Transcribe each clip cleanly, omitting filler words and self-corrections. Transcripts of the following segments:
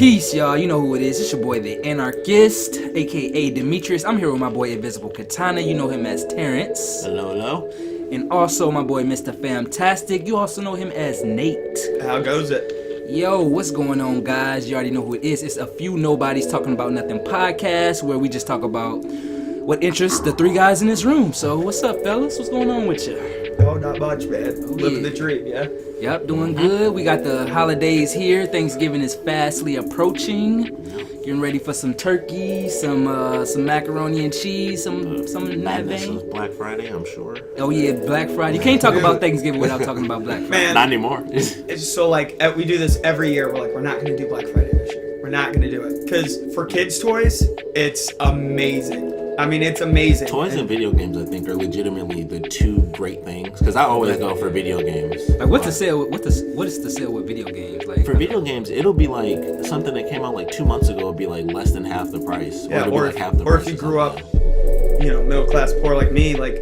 Peace, y'all. You know who it is. It's your boy, the Anarchist, aka Demetrius. I'm here with my boy, Invisiblekatana. You know him as Terrence. Hello, hello. And also my boy, Mr. Fantastic. You also know him as Nate. How goes it? Yo, what's going on, guys? You already know who it is. It's a few Nobodies Talking About Nothing podcast, where we just talk about what interests the three guys in this room. So, what's up, fellas? What's going on with you? Oh, not much, man. Living the dream, yeah? Yep, doing good. We got the holidays here. Thanksgiving is fastly approaching. Getting ready for some turkey, some macaroni and cheese, some in that vein. Black Friday, I'm sure. Oh yeah, Black Friday. You can't talk about Thanksgiving without talking about Black Friday. Man, Not anymore. it's so like, we do this every year. We're like, we're not going to do Black Friday this year. We're not going to do it. Because for kids' toys, it's amazing. I mean, it's amazing. Toys and video games, I think, are legitimately the two great things. Because I always go for video games. Like, what's the sale? What is the sale with video games? Like for video games, it'll be like something that came out like 2 months ago. Would be like less than half the price. Yeah, or if, like half the or price if you or grew up, something. middle class poor like me, like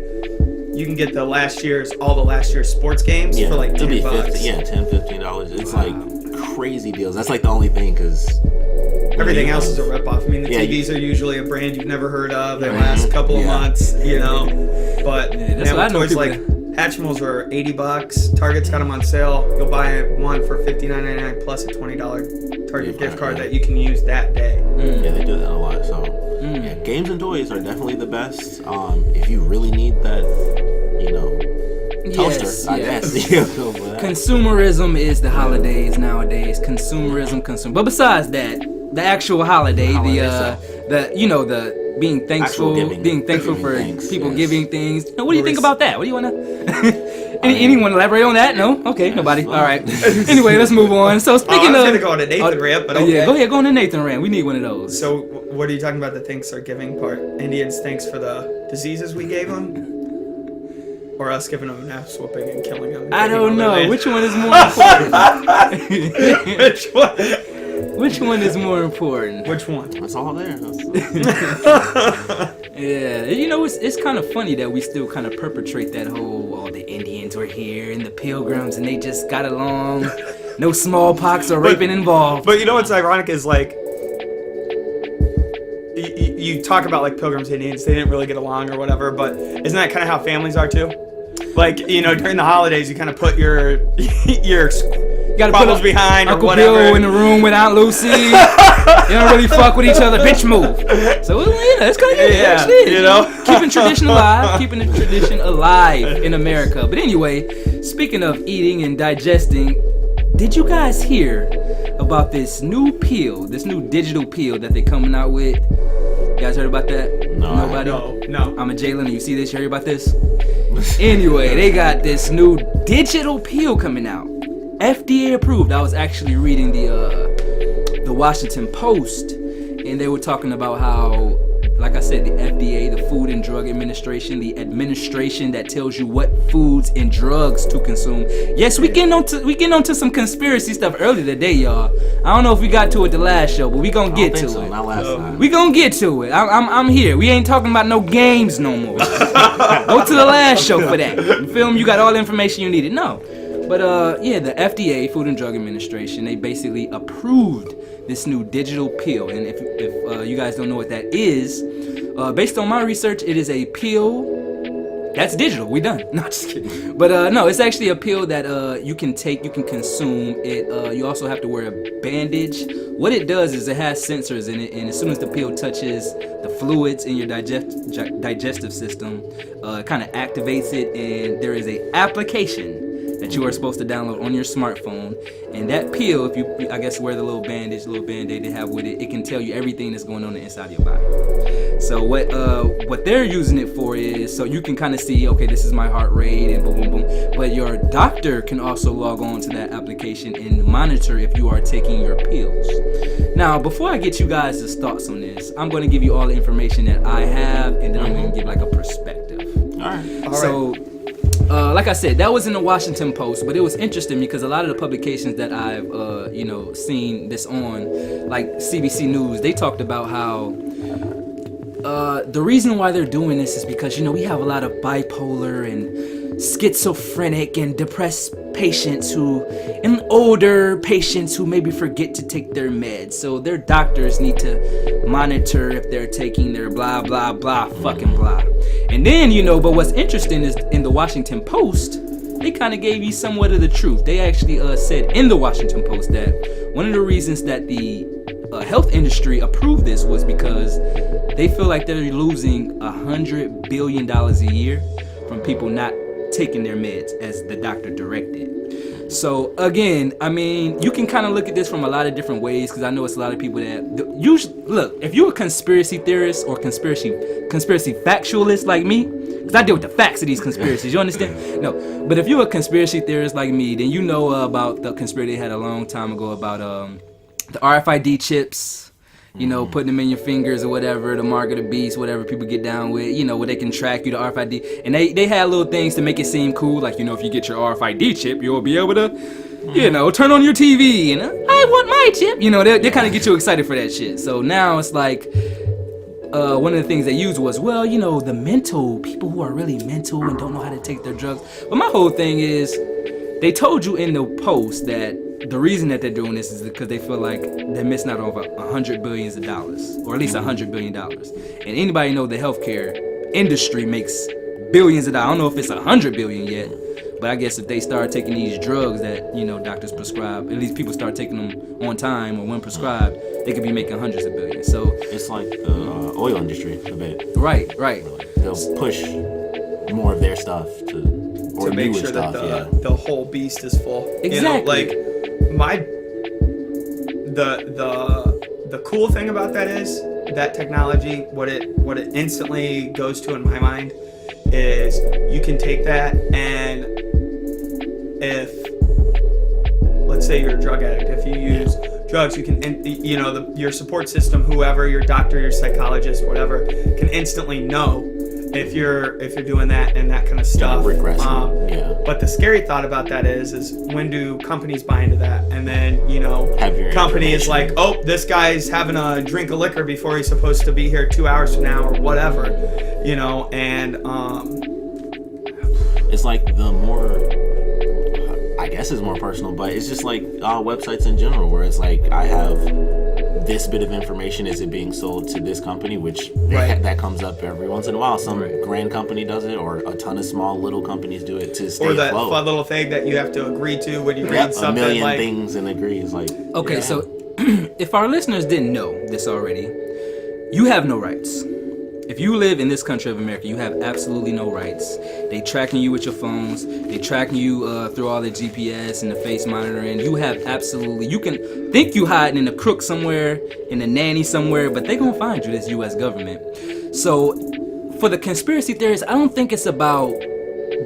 you can get all the last year's sports games for like it'll be $10. $10-$15. It's like crazy deals. That's like the only thing because everything else is a ripoff. I mean, the TVs are usually a brand you've never heard of. They last a couple of months, But that's what I know. Toys like Hatchimals are $80. Target's got them on sale. You'll buy one for $59.99 plus a $20 Target gift card that you can use that day. Yeah, they do that a lot. So yeah, games and toys are definitely the best. If you really need that, toaster, I guess. Consumerism is the holidays nowadays. Consumerism. But besides that, the actual holiday, the being thankful for people giving things. What do you think about that? What do you wanna? Anyone elaborate on that? No. Okay, nobody. All right. Anyway, let's move on. So speaking I was gonna go on a Nathan rant, but okay. Yeah, go ahead, go on a Nathan rant. We need one of those. So what are you talking about? The thanks are giving part? Indians thanks for the diseases we gave them. Or us giving them an ass whooping and killing them? I don't know. Which one is more important? Which one? Which one is more important? Which one? It's all there. Yeah, it's kind of funny that we still kind of perpetrate that whole, the Indians were here and the Pilgrims and they just got along. No smallpox or raping involved. But you know what's ironic is like, you talk about like Pilgrims and Indians, they didn't really get along or whatever, but isn't that kind of how families are too? Like, during the holidays, you kind of put your gotta problems behind Uncle or whatever. Bill in the room with Aunt Lucy. You don't really fuck with each other. Bitch, move. So it's kind of keeping tradition alive in America. But anyway, speaking of eating and digesting, did you guys hear about this new digital pill that they're coming out with? You guys heard about that? No. Nobody? No. I'm a Jalen, and you see this? You heard about this? Anyway, they got this new digital pill coming out. FDA approved. I was actually reading the Washington Post, and they were talking about how, like I said, the FDA, the Food and Drug Administration, the administration that tells you what foods and drugs to consume. Yes, we getting onto some conspiracy stuff earlier today, y'all. I don't know if we got to it the last show, but we gonna get to it. Not last time. We gonna get to it. I'm here. We ain't talking about no games no more. Go to the last show for that. You feel me? You got all the information you needed. No. But the FDA, Food and Drug Administration, they basically approved this new digital pill. And if you guys don't know what that is, based on my research, it is a pill that's digital. We done. No, just kidding. But no, it's actually a pill that you can take, you can consume it. You also have to wear a bandage. What it does is it has sensors in it, and as soon as the pill touches the fluids in your digestive system, it kind of activates it, and there is a application that you are supposed to download on your smartphone, and that pill, if you, I guess, wear the little band-aid they have with it, it can tell you everything that's going on inside of your body. So what they're using it for is so you can kind of see, okay, this is my heart rate and boom, boom, boom. But your doctor can also log on to that application and monitor if you are taking your pills. Now, before I get you guys' thoughts on this, I'm going to give you all the information that I have, and then I'm going to give like a perspective. All right. So. Like I said, that was in the Washington Post, but it was interesting because a lot of the publications that I've, seen this on, like CBC News, they talked about how the reason why they're doing this is because, we have a lot of bipolar and schizophrenic and depressed patients and older patients who maybe forget to take their meds. So their doctors need to monitor if they're taking their blah, blah, blah, fucking blah. And then, but what's interesting is in the Washington Post, they kind of gave you somewhat of the truth. They actually said in the Washington Post that one of the reasons that the health industry approved this was because they feel like they're losing $100 billion a year from people not taking their meds as the doctor directed. So again, I mean, you can kind of look at this from a lot of different ways, because I know it's a lot of people that usually look. If you're a conspiracy theorist or conspiracy factualist like me, because I deal with the facts of these conspiracies, you understand? No, but if you're a conspiracy theorist like me, then you know about the conspiracy they had a long time ago about the RFID chips. Putting them in your fingers or whatever, the mark of the beast, whatever people get down with, where they can track you, the RFID. And they had little things to make it seem cool, like, if you get your RFID chip, you'll be able to, turn on your TV, I want my chip. They kind of get you excited for that shit. So now it's like, one of the things they used was, the mental, people who are really mental and don't know how to take their drugs. But my whole thing is, they told you in the Post that the reason that they're doing this is because they feel like they're missing out on over $100 billion, or at least $100 billion. And anybody know the healthcare industry makes billions of dollars. I don't know if it's $100 billion yet, but I guess if they start taking these drugs that doctors prescribe, at least people start taking them on time or when prescribed, they could be making hundreds of billions. So it's like the oil industry a bit. Right. They'll push more of their stuff to make sure that the whole beast is full. Exactly. The cool thing about that is that technology, what it instantly goes to in my mind is you can take that, and if let's say you're a drug addict, if you use drugs, you can your support system, whoever, your doctor, your psychologist, whatever, can instantly know if you're doing that and that kind of stuff. But the scary thought about that is when do companies buy into that? And then company is like, oh, this guy's having a drink of liquor before he's supposed to be here 2 hours from now or whatever, and it's like the more, I guess it's more personal, but it's just like websites in general, where it's like, I have this bit of information, is it being sold to this company, which that comes up every once in a while. Some grand company does it, or a ton of small little companies do it to stay afloat. Or that fun little thing that you have to agree to when you read something. A million things and agree is like... Okay, so if our listeners didn't know this already, you have no rights. If you live in this country of America, you have absolutely no rights. They tracking you with your phones. They tracking you through all the GPS and the face monitoring. You have absolutely... You can think you hiding in a crook somewhere, in a nanny somewhere, but they gonna find you, this U.S. government. So, for the conspiracy theorists, I don't think it's about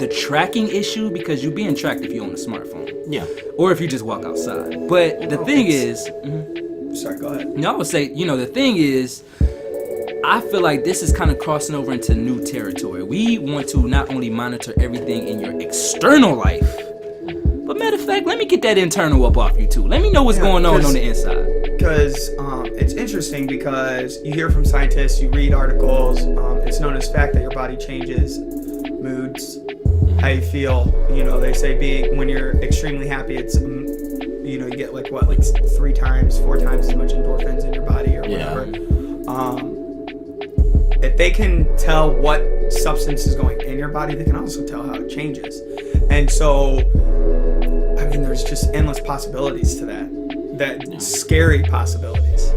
the tracking issue, because you're being tracked if you own a smartphone. Yeah. Or if you just walk outside. But the thing is... Sorry, go ahead. No, I would say, the thing is... I feel like this is kind of crossing over into new territory. We want to not only monitor everything in your external life, but matter of fact, let me get that internal up off you too. Let me know what's going on the inside. Because it's interesting, because you hear from scientists, you read articles, it's known as fact that your body changes moods, how you feel. They say when you're extremely happy, it's you get like 3 times, 4 times as much endorphins in your body or whatever. If they can tell what substance is going in your body, they can also tell how it changes. And so, I mean, there's just endless possibilities to that. Scary possibilities.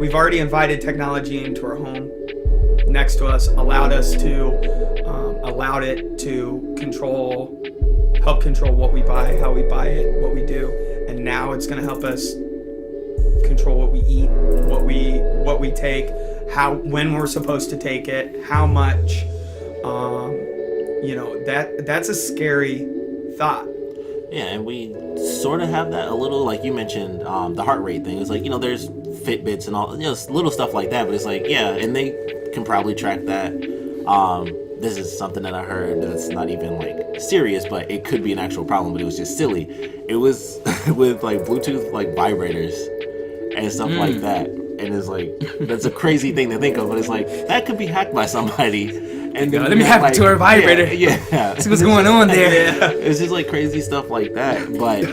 We've already invited technology into our home, next to us, allowed it to help control what we buy, how we buy it, what we do. And now it's going to help us control what we eat, what we take, when we're supposed to take it, how much. That's a scary thought. Yeah, and we sort of have that a little, like you mentioned, the heart rate thing. It's like, there's Fitbits and all, little stuff like that, but it's like, and they can probably track that. This is something that I heard that's not even like serious, but it could be an actual problem, but it was just silly. It was with like Bluetooth like vibrators and stuff like that. and it's like that's a crazy thing to think of, but it's like that could be hacked by somebody. And then let me hack it to her vibrator. Yeah. See what's going on there. Yeah. It's just like crazy stuff like that. But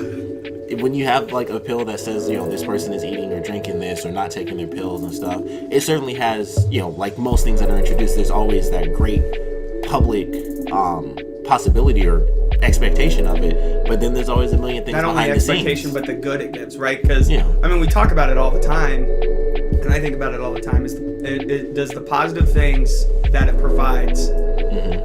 when you have like a pill that says, this person is eating or drinking this or not taking their pills and stuff, it certainly has, like most things that are introduced, there's always that great public possibility or expectation of it. But then there's always a million things behind the scenes. Not only expectation, but the good it gives, right? Because, I mean, we talk about it all the time, and I think about it all the time, is does the positive things that it provides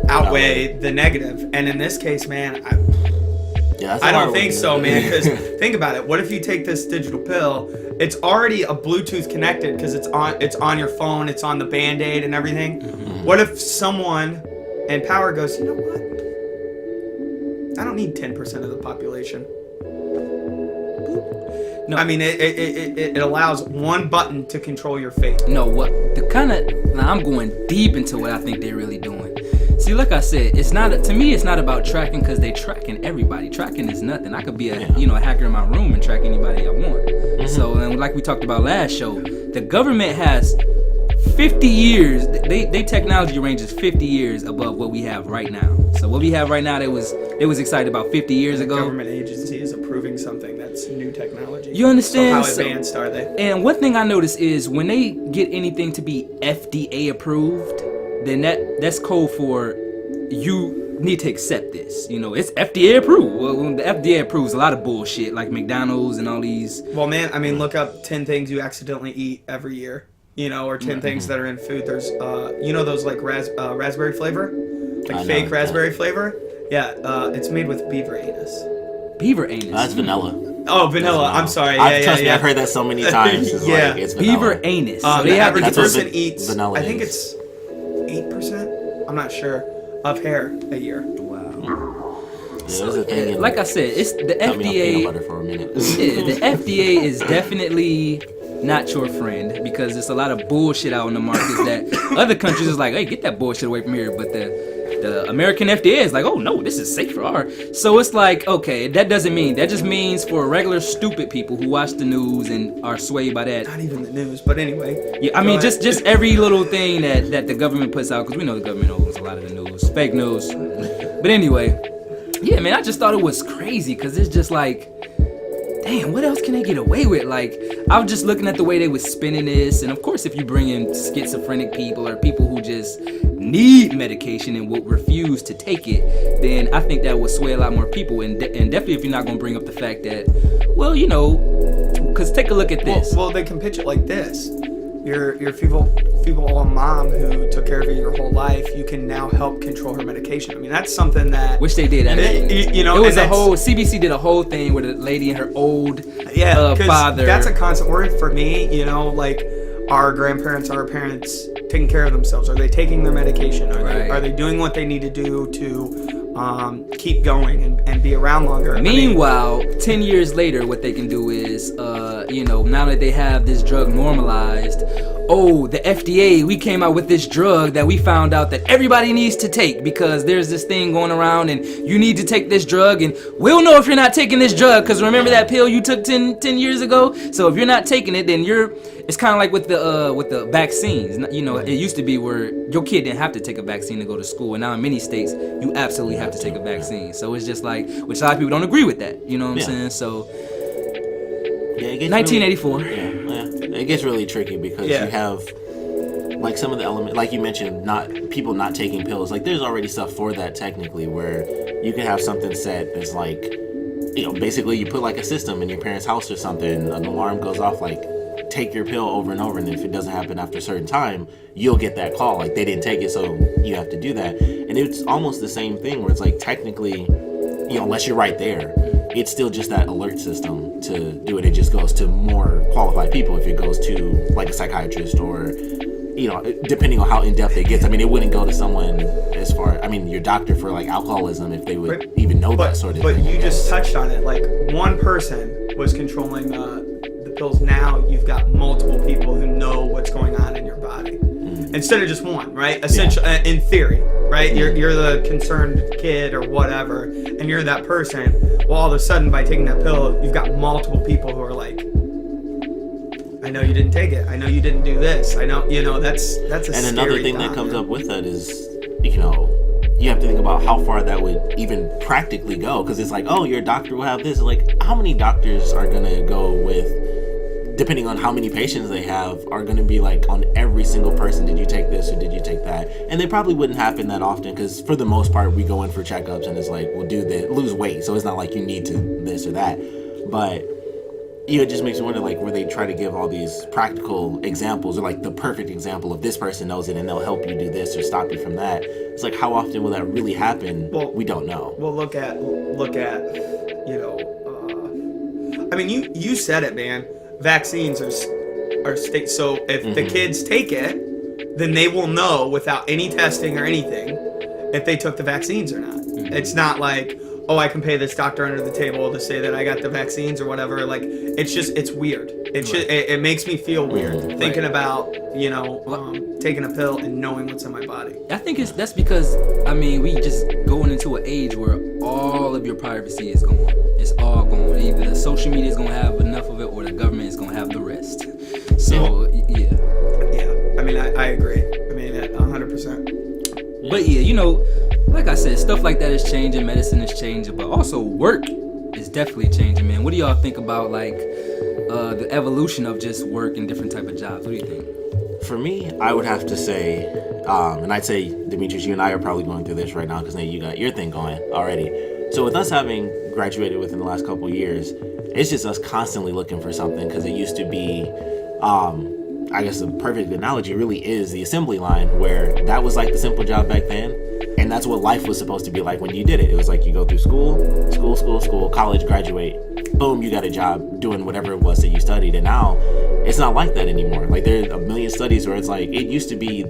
outweigh the negative? And in this case, man, I don't think so, man. Because think about it. What if you take this digital pill? It's already a Bluetooth connected because it's on your phone. It's on the Band-Aid and everything. What if someone in power goes, you know what? I don't need 10% of the population. No, I mean it allows one button to control your fate. No, now I'm going deep into what I think they're really doing. See, like I said, it's not about tracking, because they tracking everybody. Tracking is nothing. I could be a hacker in my room and track anybody I want. So, and like we talked about last show, the government has 50 years. They technology ranges 50 years above what we have right now. So what we have right now, they was excited about 50 years ago. The government agency is approving something that's new technology. You understand? So how advanced are they? And one thing I notice is when they get anything to be FDA approved, then that's code for you need to accept this. It's FDA approved. Well, the FDA approves a lot of bullshit like McDonald's and all these. Well, man, I mean, look up 10 things you accidentally eat every year. Or 10 things that are in food. There's, those like raspberry flavor, like fake raspberry flavor. Yeah, it's made with beaver anus. Beaver anus. That's vanilla. Oh, vanilla. I'm sorry. Trust me, I've heard that so many times. It's it's beaver anus. So the average person eats, vanilla I think it's 8%. I'm not sure of hair a year. Wow. So, like I said, it's the FDA. Peanut butter for a minute. The FDA is definitely not your friend, because there's a lot of bullshit out in the markets that other countries is like, hey, get that bullshit away from here. But the American FDA is like, oh no, this is safe for our. So it's like, okay, that just means for regular stupid people who watch the news and are swayed by that. Not even the news, but anyway. Yeah, I mean, just every little thing that the government puts out, because we know the government owns a lot of the news, fake news. But anyway, yeah, man, I just thought it was crazy, because it's just like, damn, what else can they get away with? Like, I was just looking at the way they was spinning this, and of course, if you bring in schizophrenic people or people who just need medication and will refuse to take it, then I think that would sway a lot more people. And definitely, if you're not going to bring up the fact that, well, because take a look at this. Well, they can pitch it like this. Your feeble mom who took care of you your whole life, you can now help control her medication. I mean, that's something that... Which they did. It was a whole... CBC did a whole thing with a lady and her old father. That's a constant worry for me, like our grandparents, our parents taking care of themselves. Are they taking their medication? Are they doing what they need to do to keep going and be around longer? Meanwhile, 10 years later, what they can do is, now that they have this drug normalized, the FDA, we came out with this drug that we found out that everybody needs to take, because there's this thing going around and you need to take this drug, and we'll know if you're not taking this drug, because remember that pill you took 10 years ago? So if you're not taking it, then it's kind of like with the vaccines. It used to be where your kid didn't have to take a vaccine to go to school, and now in many states, you absolutely have to take a vaccine. So it's just like, which a lot of people don't agree with that, you know what I'm saying? So, 1984. It gets really tricky, because you have, like, some of the elements, like you mentioned, people not taking pills. Like, there's already stuff for that, technically, where you can have something set that's like, basically you put like a system in your parents' house or something, an alarm goes off, like, take your pill over and over, and if it doesn't happen after a certain time, you'll get that call, like, they didn't take it, so you have to do that. And it's almost the same thing, where it's like, technically, unless you're right there, it's still just that alert system to do it. It just goes to more qualified people if it goes to like a psychiatrist, or depending on how in-depth it gets. I mean, it wouldn't go to someone your doctor for like alcoholism, if they would even know that sort of thing. But you just touched on it. Like, one person was controlling the pills. Now you've got multiple people who know what's going on in your body, instead of just one, right? Essentially, in theory, right? You're the concerned kid or whatever, and you're that person. Well, all of a sudden, by taking that pill, you've got multiple people who are like, I know you didn't take it. I know you didn't do this. I know, that's a And scary another thing thought, that comes man. up with that is, you have to think about how far that would even practically go. Because it's like, oh, your doctor will have this. Like, how many doctors are going to go with, depending on how many patients they have, are going to be like on every single person, did you take this or did you take that? And they probably wouldn't happen that often because for the most part, we go in for checkups and it's like, we'll do this, lose weight. So it's not like you need to this or that. But it just makes me wonder, like, where they try to give all these practical examples or like the perfect example of this person knows it and they'll help you do this or stop you from that. It's like, how often will that really happen? Well, we don't know. Well, look at, I mean, you said it, man. Vaccines are state. So if the kids take it, then they will know without any testing or anything if they took the vaccines or not. It's not like, oh, I can pay this doctor under the table to say that I got the vaccines or whatever. Like, it's weird. It makes me feel weird thinking about, taking a pill and knowing what's in my body. I think that's because, I mean, we just going into an age where all of your privacy is gone. It's all gone. Either the social media is going to have enough of it or the government is going to have the rest. So, yeah. Yeah. I mean, I agree. I mean, 100%. But yeah, like I said, stuff like that is changing. Medicine is changing, but also work is definitely changing, man. What do y'all think about like the evolution of just work and different type of jobs? What do you think? For me, I would have to say, and I'd say, Demetrius, you and I are probably going through this right now because now you got your thing going already. So with us having graduated within the last couple of years, it's just us constantly looking for something because it used to be, I guess the perfect analogy really is the assembly line, where that was like the simple job back then. And that's what life was supposed to be like when you did it. It was like you go through school, college, graduate, boom, you got a job doing whatever it was that you studied. And now it's not like that anymore. Like there's a million studies where it's like it used to be,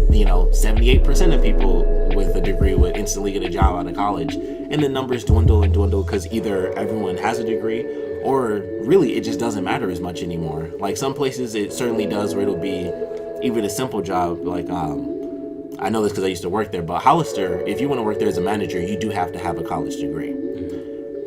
78% of people with a degree would instantly get a job out of college. And the numbers dwindle because either everyone has a degree or really it just doesn't matter as much anymore. Like some places it certainly does where it'll be even a simple job like I know this because I used to work there, but Hollister, if you want to work there as a manager, you do have to have a college degree.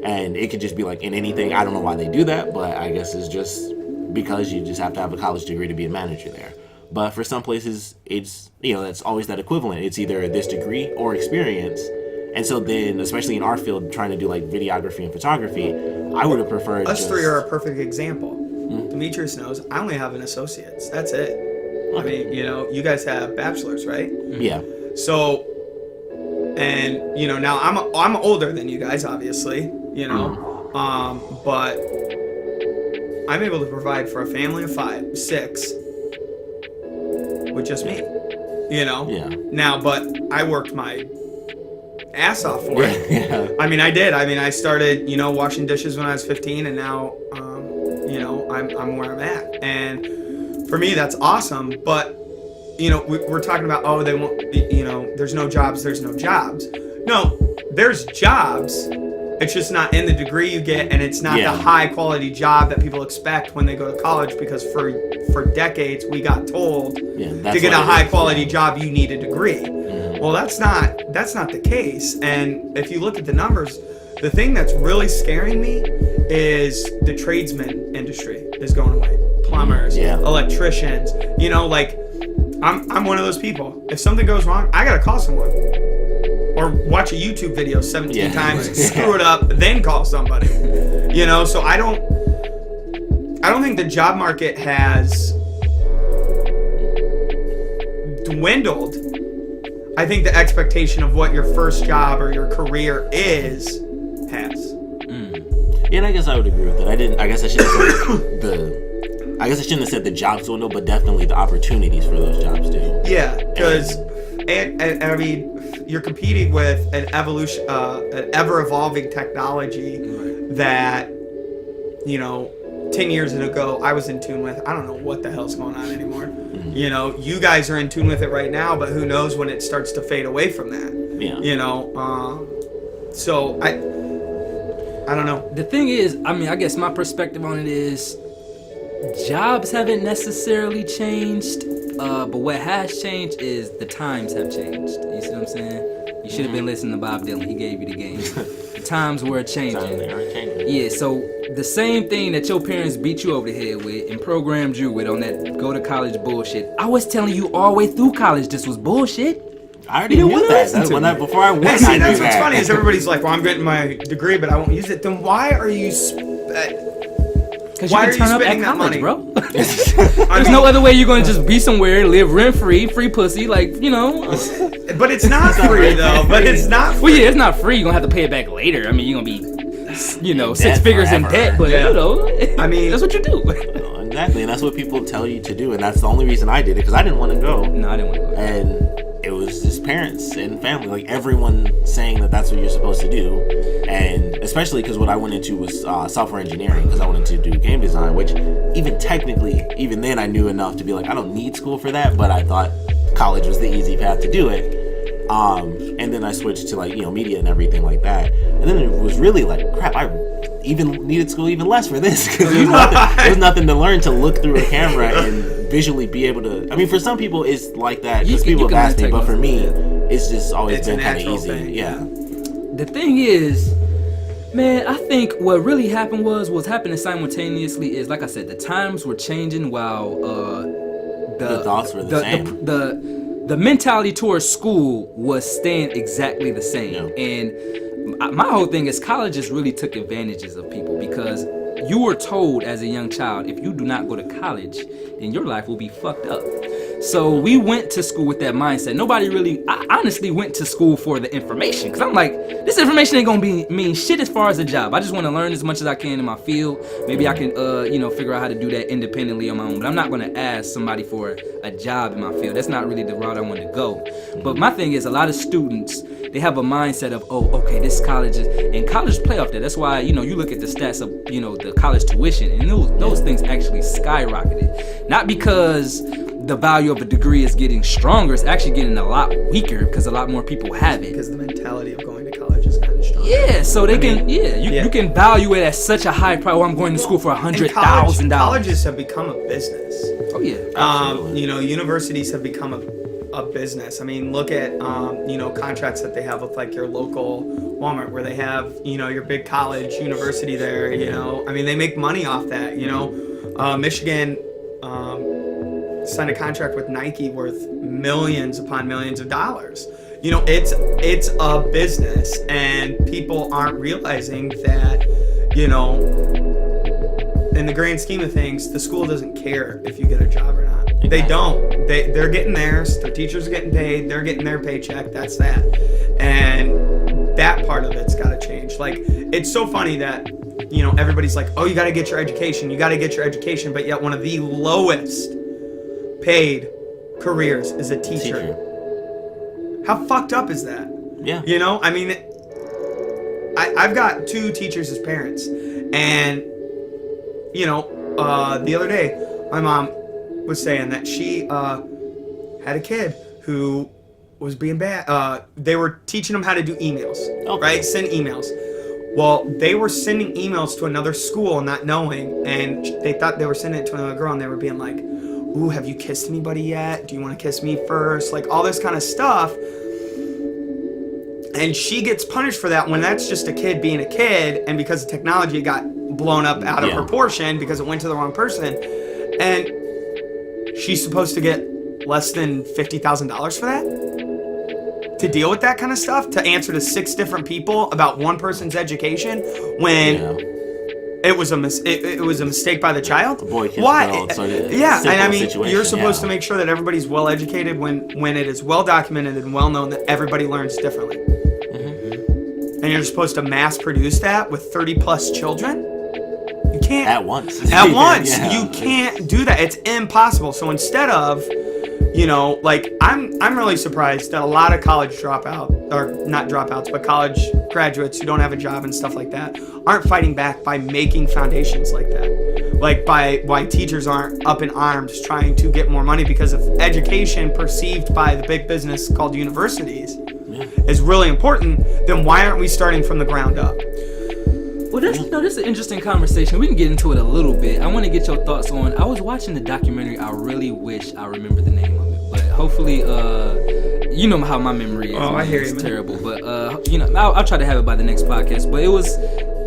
And it could just be like in anything. I don't know why they do that, but I guess it's just because you just have to have a college degree to be a manager there. But for some places, it's, that's always that equivalent. It's either this degree or experience. And so then, especially in our field, trying to do like videography and photography, I would have preferred Us three are a perfect example. Demetrius knows I only have an associate's. That's it. I mean, you guys have bachelors, right? Yeah. So, and now I'm older than you guys, obviously, but I'm able to provide for a family of 6 with just me, Yeah. Now, but I worked my ass off for it. Yeah. I mean, I did. I mean, I started, washing dishes when I was 15, and now, I'm where I'm at. And for me, that's awesome. But, we're talking about, oh, they won't, there's no jobs. No, there's jobs. It's just not in the degree you get, and it's not the high quality job that people expect when they go to college, because for decades we got told to get a high quality job you need a degree. Well, that's not the case. And if you look at the numbers, the thing that's really scaring me is the tradesman industry is going away. Plumbers, electricians, like I'm one of those people. If something goes wrong, I gotta call someone. Or watch a YouTube video 17 times, screw it up, then call somebody. So I don't think the job market has dwindled. I think the expectation of what your first job or your career has. Yeah, and I guess I would agree with that. I guess I shouldn't have said the jobs dwindle, but definitely the opportunities for those jobs do. Yeah, because I mean, you're competing with an ever-evolving technology that, 10 years ago I was in tune with. I don't know what the hell's going on anymore. You guys are in tune with it right now, but who knows when it starts to fade away from that. So I don't know. The thing is, I mean, I guess my perspective on it is jobs haven't necessarily changed, but what has changed is the times have changed. You see what I'm saying? You should have been listening to Bob Dylan. He gave you the game. The times were changing. They are changing. Yeah, so the same thing that your parents beat you over the head with and programmed you with on that go to college bullshit. I was telling you all the way through college this was bullshit. I already knew that. Before I went, and see, that's what's funny is everybody's like, well, I'm getting my degree, but I won't use it. Then why are you... Because you can turn up at college, bro. There's no other way you're going to just be somewhere, live rent-free, free pussy, like, you know. But it's not free, though. But it's not free. Well, yeah, it's not free. You're going to have to pay it back later. I mean, you're going to be, you know, 6 figures forever. in debt. But, you know, I mean, that's what you do. Exactly, and that's what people tell you to do. And that's the only reason I did it, because I didn't want to go. No, I didn't want to go. And it was just parents and family, like everyone saying that that's what you're supposed to do. And especially because what I went into was software engineering, because I wanted to do game design, which even then I knew enough to be like, I don't need school for that, but I thought college was the easy path to do it. And then I switched to like, you know, media and everything like that. And then it was really like, crap, I even needed school even less for this, because there's nothing to learn to look through a camera and visually be able to. I mean, for some people it's like that because people have asked me, but for me, it's just always been kind of easy. Thing. Yeah. The thing is, man, I think what really happened was happening simultaneously is, like I said, the times were changing while the thoughts were the same. The mentality towards school was staying exactly the same. Yeah. And my whole thing is colleges really took advantages of people, because you were told as a young child, if you do not go to college, then your life will be fucked up. So we went to school with that mindset. I honestly went to school for the information, because I'm like, this information ain't gonna mean shit as far as a job. I just want to learn as much as I can in my field. Maybe I can, figure out how to do that independently on my own. But I'm not gonna ask somebody for a job in my field. That's not really the route I want to go. But my thing is, a lot of students, they have a mindset of, oh, okay, this college is, and college play off that. That's why, you look at the stats of, the college tuition, and those things actually skyrocketed. Not because the value of a degree is getting stronger, it's actually getting a lot weaker because a lot more people have it. Because the mentality of going to college is kind of strong. Yeah, so you can value it as such a high price. Oh, I'm going to school for $100,000. Colleges have become a business. Oh yeah. Universities have become a business. I mean, look at contracts that they have with like your local Walmart, where they have your big college university there. I mean, they make money off that. Michigan signed a contract with Nike worth millions upon millions of dollars. It's a business, and people aren't realizing that in the grand scheme of things, the school doesn't care if you get a job or not. Exactly. They don't. They're getting theirs. Their teachers are getting paid. They're getting their paycheck. That's that. And that part of it's got to change. Like, it's so funny that everybody's like, oh, you got to get your education. You got to get your education. But yet one of the lowest paid careers is a teacher. How fucked up is that? Yeah. I mean, I've got 2 teachers as parents, and the other day my mom was saying that she had a kid who was being bad. They were teaching him how to do emails, right? Send emails. Well, they were sending emails to another school not knowing, and they thought they were sending it to another girl, and they were being like, ooh, have you kissed anybody yet? Do you want to kiss me first? Like, all this kind of stuff. And she gets punished for that when that's just a kid being a kid, and because the technology got blown up out of proportion because it went to the wrong person. And she's supposed to get less than $50,000 for that? To deal with that kind of stuff? To answer to 6 different people about one person's education when... It was a mistake by the child. The boy kissed Why? the girl, so and I mean, you're supposed to make sure that everybody's well educated when it is well documented and well known that everybody learns differently. Mm-hmm. And you're supposed to mass produce that with 30 plus children. You can't at once. You can't do that. It's impossible. So instead of, I'm really surprised that a lot of college college graduates who don't have a job and stuff like that aren't fighting back by making foundations like that. Like why teachers aren't up in arms trying to get more money, because if education perceived by the big business called universities is really important, then why aren't we starting from the ground up? Well, this is an interesting conversation. We can get into it a little bit. I want to get your thoughts on. I was watching the documentary. I really wish I remember the name of it, but hopefully, you know how my memory is. Oh, I hear it's you, man. terrible, but I'll try to have it by the next podcast. But it was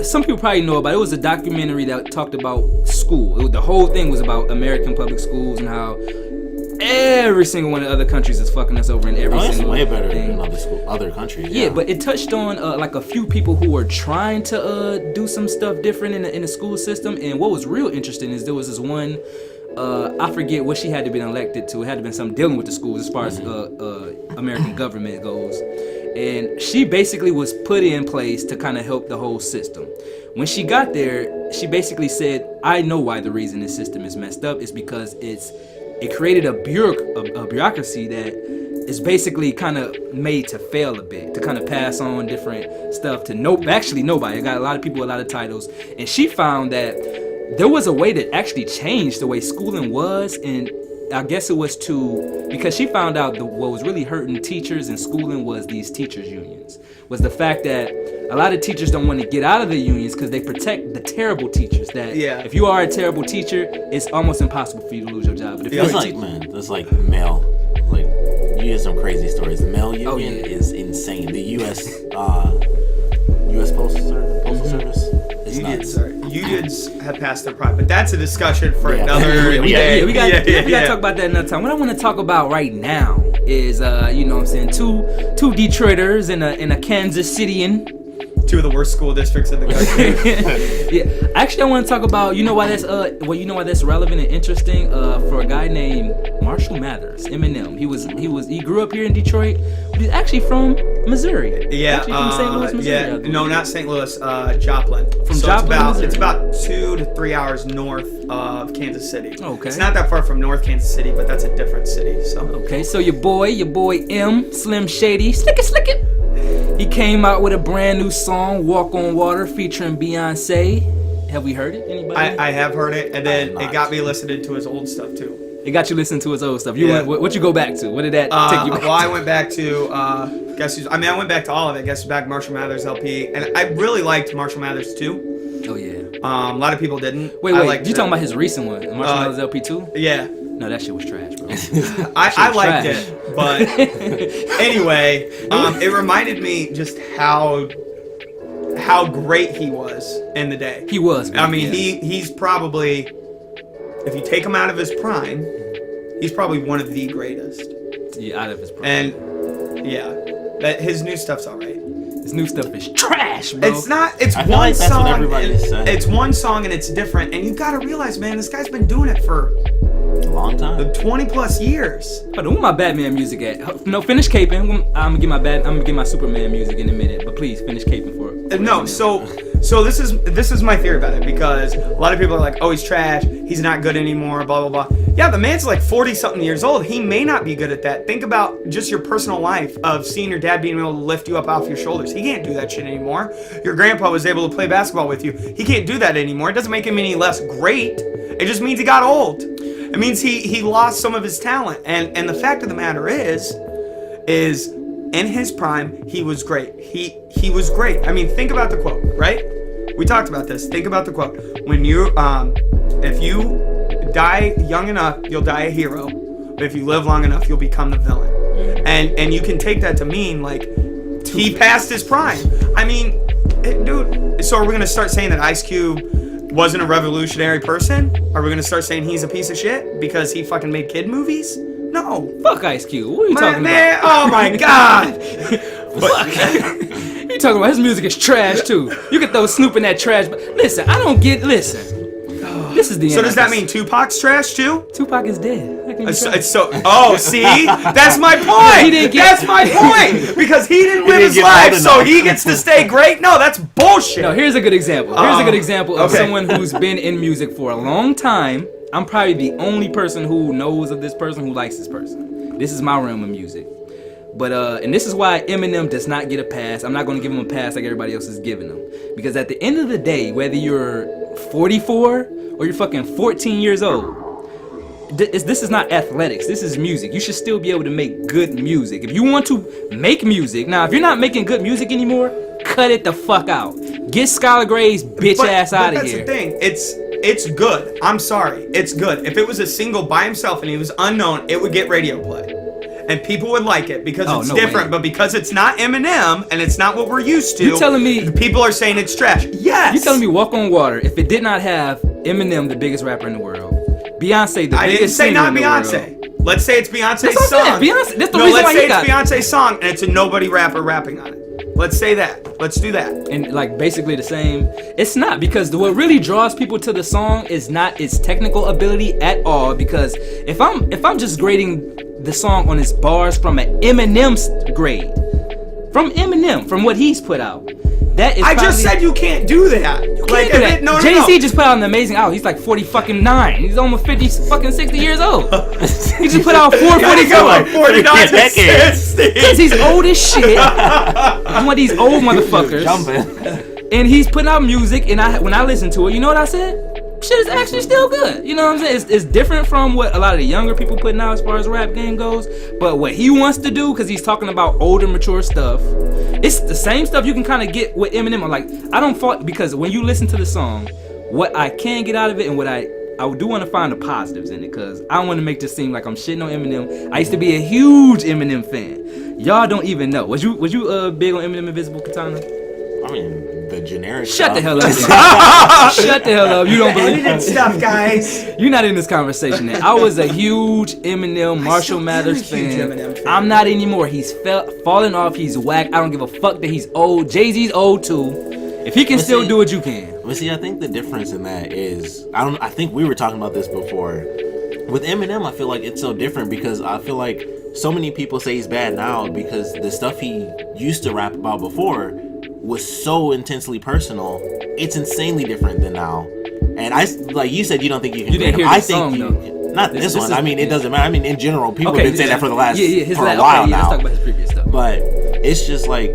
some people probably know about it. It was a documentary that talked about school. The whole thing was about American public schools and how every single one of the other countries is fucking us over in every single way better thing. than other countries. Yeah, but it touched on like a few people who were trying to do some stuff different in the school system. And what was real interesting is there was this one, I forget what she had to be elected to. It had to be something dealing with the schools as far as American government goes. And she basically was put in place to kind of help the whole system. When she got there, she basically said, I know why the reason this system is messed up is because it created a bureaucracy that is basically kind of made to fail a bit, to kind of pass on different stuff to nobody. It got a lot of people with a lot of titles. And she found that there was a way that actually changed the way schooling was, and I guess it was because she found out what was really hurting teachers and schooling was these teachers' unions. Was the fact that a lot of teachers don't want to get out of the unions because they protect the terrible teachers. That if you are a terrible teacher, it's almost impossible for you to lose your job. But if you're that's like male. Like, you hear some crazy stories. The male union is insane. The U.S. Postal Service is nuts. Unions have passed their prime, but that's a discussion for another day. We gotta talk about that another time. What I want to talk about right now is, you know what I'm saying, two Detroiters and a Kansas Cityan. Two of the worst school districts in the country. Yeah, actually, I want to talk about, you know why that's relevant and interesting for a guy named Marshall Mathers, Eminem. He grew up here in Detroit, but he's actually from Missouri. Yeah, actually from St. Louis, Missouri. No, not St. Louis, Joplin. From Joplin, it's about 2 to 3 hours north of Kansas City. Okay. It's not that far from North Kansas City, but that's a different city. So. Okay, so your boy M, Slim Shady, slick it. He came out with a brand new song, Walk on Water, featuring Beyonce. Have we heard it? Anybody? I have heard it, and then it got me listening to his old stuff too. It got you listening to his old stuff. What you go back to? What did that take you back to? Well, I went back to, I went back to all of it. Guess back Marshall Mathers LP, and I really liked Marshall Mathers too. Oh yeah. A lot of people didn't. Wait, you talking about his recent one, Marshall Mathers LP 2? Yeah. No, that shit was trash, bro. I liked it, but anyway, it reminded me just how great he was in the day. He was. Man, I mean, he's probably, if you take him out of his prime, he's probably one of the greatest. Yeah, out of his prime. And that his new stuff's alright. His new stuff is trash, bro. It's not. It's I feel one like that's song. What everybody said. It's one song and it's different. And you gotta realize, man, this guy's been doing it for a long time. 20 plus years. Hold on, where my Batman music at? No, finish caping. I'm gonna get my Superman music in a minute. But please finish caping for it. No, so this is my theory about it, because a lot of people are like, oh, he's trash, he's not good anymore, blah blah blah. Yeah, the man's like 40 something years old. He may not be good at that. Think about just your personal life of seeing your dad being able to lift you up off your shoulders. He can't do that shit anymore. Your grandpa was able to play basketball with you. He can't do that anymore. It doesn't make him any less great. It just means he got old. It means he lost some of his talent. And the fact of the matter is in his prime, he was great. He was great. I mean, think about the quote, right? We talked about this. Think about the quote. When you, if you die young enough, you'll die a hero. But if you live long enough, you'll become the villain. And you can take that to mean, like, he passed his prime. I mean, dude, so are we going to start saying that Ice Cube wasn't a revolutionary person? Are we going to start saying he's a piece of shit because he fucking made kid movies? No. Fuck Ice Cube. What are you talking about? Oh my god. Fuck. You talking about his music is trash too. You can throw Snoop in that trash, but listen, I don't get. Listen, this is the end. So does that mean Tupac's trash too? Tupac is dead. See, that's my point. That's my point. Because he didn't live his life, so he gets to stay great. No, that's bullshit. No, here's a good example. Here's a good example of someone who's been in music for a long time. I'm probably the only person who knows of this person who likes this person. This is my realm of music. But and this is why Eminem does not get a pass. I'm not going to give him a pass like everybody else is giving him. Because at the end of the day, whether you're 44 or you're fucking 14 years old, this is not athletics. This is music. You should still be able to make good music. If you want to make music, now if you're not making good music anymore, cut it the fuck out. Get Skylar Gray's bitch ass out of here. That's the thing. It's good. I'm sorry. It's good. If it was a single by himself and he was unknown, it would get radio play. and people would like it because it's no different, way. but because it's not Eminem and it's not what we're used to, You telling me people are saying it's trash. Yes. You telling me Walk on Water, if it did not have Eminem, the biggest rapper in the world, Beyonce, the I didn't biggest say singer not in the Beyonce. world. Let's say it's Beyonce's That's what I'm song. saying, Beyonce, that's the no, reason let's why say he got it's Beyonce's song and it's a nobody rapper rapping on it. Let's say that. Let's do that. And like basically the same. It's not, because what really draws people to the song is not its technical ability at all. Because if I'm just grading the song on its bars from an Eminem grade, from Eminem, from what he's put out, that is. I just said you can't do that. Can't do that. No. Jay-Z just put out an amazing album. He's like 49. He's almost 60 years old. He just put out 444. Like 49 to 60. Cause he's old as shit. He's one of these old motherfuckers. Jumping. And he's putting out music, and when I listen to it, you know what I said? Shit is actually still good. You know what I'm saying? It's different from what a lot of the younger people putting out as far as rap game goes. But what he wants to do, because he's talking about older, mature stuff, it's the same stuff you can kind of get with Eminem. Like, I don't fault, because when you listen to the song, what I can get out of it and what I do want to find the positives in it, because I don't want to make this seem like I'm shitting on Eminem. I used to be a huge Eminem fan. Y'all don't even know. Was you big on Eminem Invisiblekatana? I mean, the generic Shut stuff. the hell up. Shut the hell up. You don't believe Edited stuff, guys. You're not in this conversation. I was a huge Eminem, Marshall Mathers am a huge fan. Eminem fan. I'm not anymore. He's falling off. He's whack. I don't give a fuck that he's old. Jay-Z's old too. If he can But still see- do it, you can. But see, I think the difference in that is, I think we were talking about this before. With Eminem, I feel like it's so different because I feel like so many people say he's bad now because the stuff he used to rap about before was so intensely personal. It's insanely different than now. And like you said, you don't think you can. You didn't grade him. hear I the think song, you. though. Not this one. is- I mean, it doesn't matter. I mean, in general, people Okay, have been saying that for the last his for a last, while now. Let's talk about his previous stuff. But it's just like,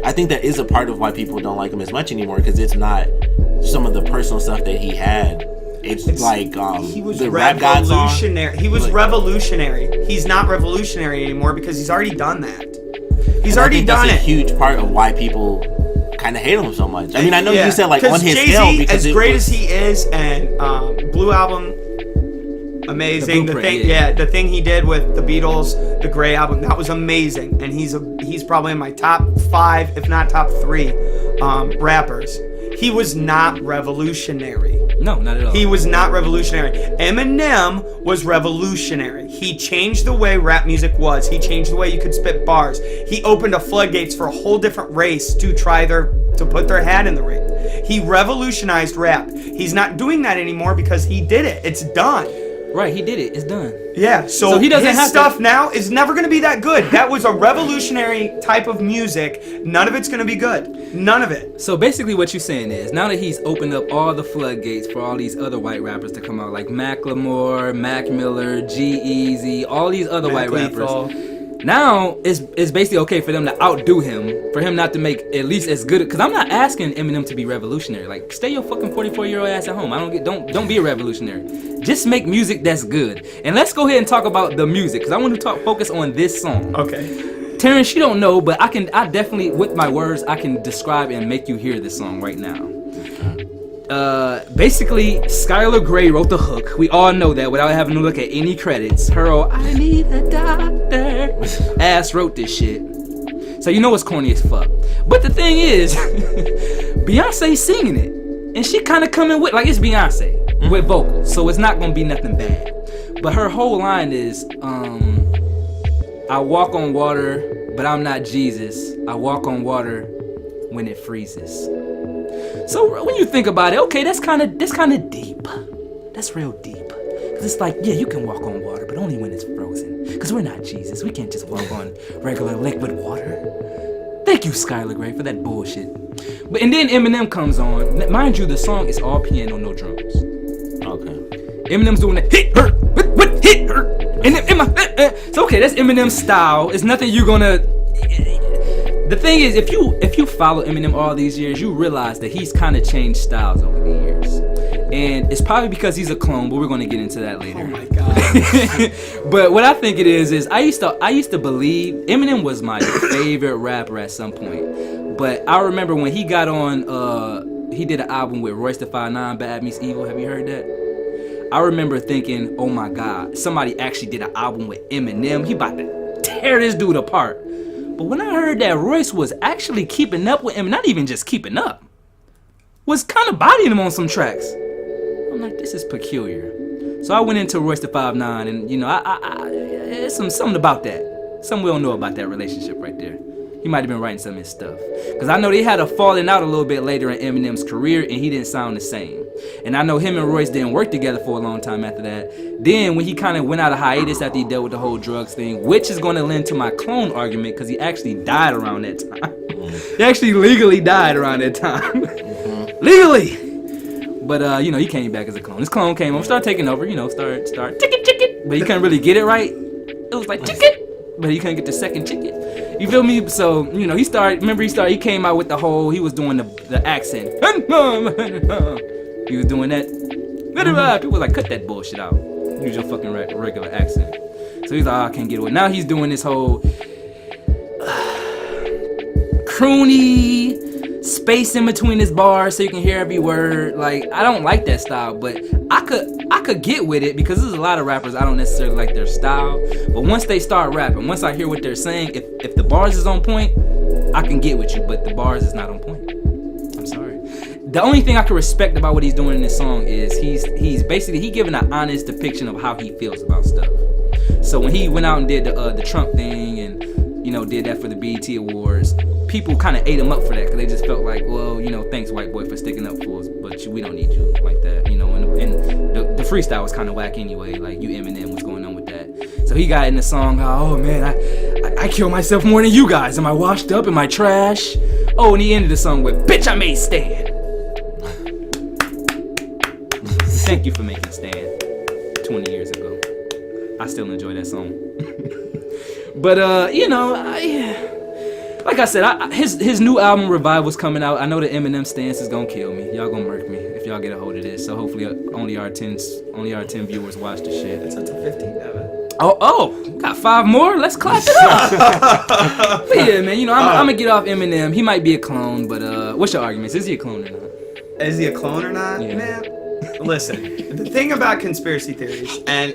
I think that is a part of why people don't like him as much anymore, because it's not some of the personal stuff that he had. It's like He was the Rap God song. revolutionary. He was revolutionary. He's not revolutionary anymore because he's already done that. He's I already think done that's it. a huge part of why people kind of hate him so much. I mean, I know you said like on his Jay-Z, scale because as great as he is, and Blue Album, amazing. The The Blueprint, thing, the thing he did with the Beatles, the Grey Album, that was amazing. And he's probably in my top 5, if not top 3, rappers. He was not revolutionary. No, not at all. He was not revolutionary. Eminem was revolutionary. He changed the way rap music was. He changed the way you could spit bars. He opened a floodgates for a whole different race to to put their hat in the ring. He revolutionized rap. He's not doing that anymore because he did it. It's done. Right, he did it. It's done. Yeah, so he doesn't his have to- stuff now is never going to be that good. That was a revolutionary type of music. None of it's going to be good. None of it. So basically what you're saying is, now that he's opened up all the floodgates for all these other white rappers to come out, like Macklemore, Mac Miller, G-Eazy, all these other white Lethal. rappers, now it's basically okay for them to outdo him, for him not to make at least as good. Because I'm not asking Eminem to be revolutionary. Like, stay your fucking 44-year-old ass at home. Don't be a revolutionary. Just make music that's good. And let's go ahead and talk about the music, because I want to focus on this song. Okay. Terrence, you don't know, but I definitely, with my words, I can describe and make you hear this song right now. Basically, Skylar Grey wrote the hook. We all know that without having to look at any credits. Her old, I need a doctor ass wrote this shit. So you know it's corny as fuck. But the thing is, Beyonce's singing it. And she kind of coming with, like, it's Beyonce with vocals. So it's not going to be nothing bad. But her whole line is, I walk on water, but I'm not Jesus. I walk on water when it freezes. So when you think about it, okay, that's kind of deep. That's real deep. Cause it's like, yeah, you can walk on water, but only when it's frozen. Cause we're not Jesus. We can't just walk on regular liquid water. Thank you, Skylar Grey, for that bullshit. And then Eminem comes on. Mind you, the song is all piano, no drums. Okay. Eminem's doing that hit her, what hit her, and then so okay, that's Eminem's style. It's nothing you're gonna. The thing is, if you follow Eminem all these years, you realize that he's kind of changed styles over the years, and it's probably because he's a clone. But we're gonna get into that later. Oh my god. But what I think it is I used to believe Eminem was my favorite rapper at some point. But I remember when he got on, he did an album with Royce da 5'9", Bad Meets Evil. Have you heard that? I remember thinking, oh my God, somebody actually did an album with Eminem. He about to tear this dude apart. But when I heard that Royce was actually keeping up with him, not even just keeping up, was kind of bodying him on some tracks, I'm like, this is peculiar. So I went into Royce the 5'9", and it's something about that. Something we don't know about that relationship right there. He might have been writing some of his stuff. Because I know they had a falling out a little bit later in Eminem's career, and he didn't sound the same. And I know him and Royce didn't work together for a long time after that. Then when he kind of went out of hiatus after he dealt with the whole drugs thing, which is going to lend to my clone argument, because he actually died around that time. He actually legally died around that time. Legally! But, he came back as a clone. His clone came over, started taking over, start chicken. But he couldn't really get it right. It was like chicken. But he couldn't get the second chicken. You feel me? So, he he came out with the whole, he was doing the accent. He was doing that. People was like, cut that bullshit out. Use your fucking regular accent. So he's like, I can't get away. Now he's doing this whole croony space in between his bars so you can hear every word. Like, I don't like that style, but I could get with it because there's a lot of rappers I don't necessarily like their style. But once they start rapping, once I hear what they're saying, if the bars is on point, I can get with you, but the bars is not on point. I'm sorry. The only thing I can respect about what he's doing in this song is he's basically giving an honest depiction of how he feels about stuff. So when he went out and did the Trump thing and did that for the BET Awards, people kind of ate him up for that because they just felt like, well, thanks white boy for sticking up for us, but we don't need you like that, and the freestyle was kind of whack anyway, like you Eminem, what's going on with that? So he got in the song, oh man, I kill myself more than you guys, am I washed up, am I trash? Oh, and he ended the song with, bitch, I made Stan. Thank you for making Stan 20 years ago. I still enjoy that song. But like I said, his new album Revival's coming out. I know the Eminem stance is gonna kill me. Y'all gonna murk me if y'all get a hold of this. So hopefully only our 10 viewers watch the shit. It's up to 15, Devin. Oh, got 5 more. Let's clap it up. But yeah, man. I'm gonna get off Eminem. He might be a clone, but what's your arguments? Is he a clone or not? Is he a clone or not? Yeah. Man, listen. The thing about conspiracy theories, and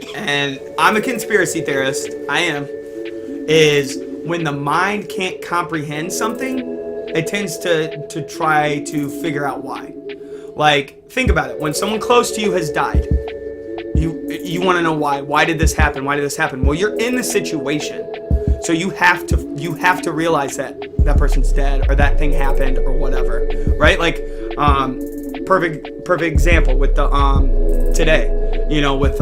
I'm a conspiracy theorist. I am. Is when the mind can't comprehend something, it tends to try to figure out why. Like, think about it. When someone close to you has died, you want to know why. Why did this happen? Why did this happen? Well, you're in the situation, so you have to realize that person's dead or that thing happened or whatever, right? Like, perfect example with the today, with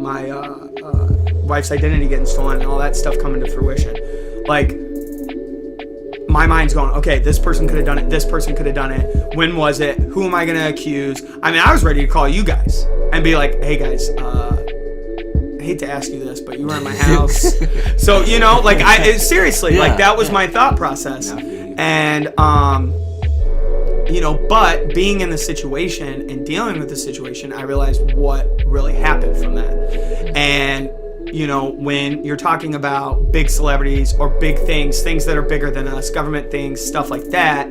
my wife's identity getting stolen and all that stuff coming to fruition. Like, my mind's going, okay, this person could have done it, this person could have done it, when was it, who am I going to accuse? I mean, I was ready to call you guys and be like, hey guys, I hate to ask you this, but you were in my house. So, seriously, like, that was my thought process. And, but being in the situation and dealing with the situation, I realized what really happened from that. And, when you're talking about big celebrities or big things that are bigger than us, government things, stuff like that,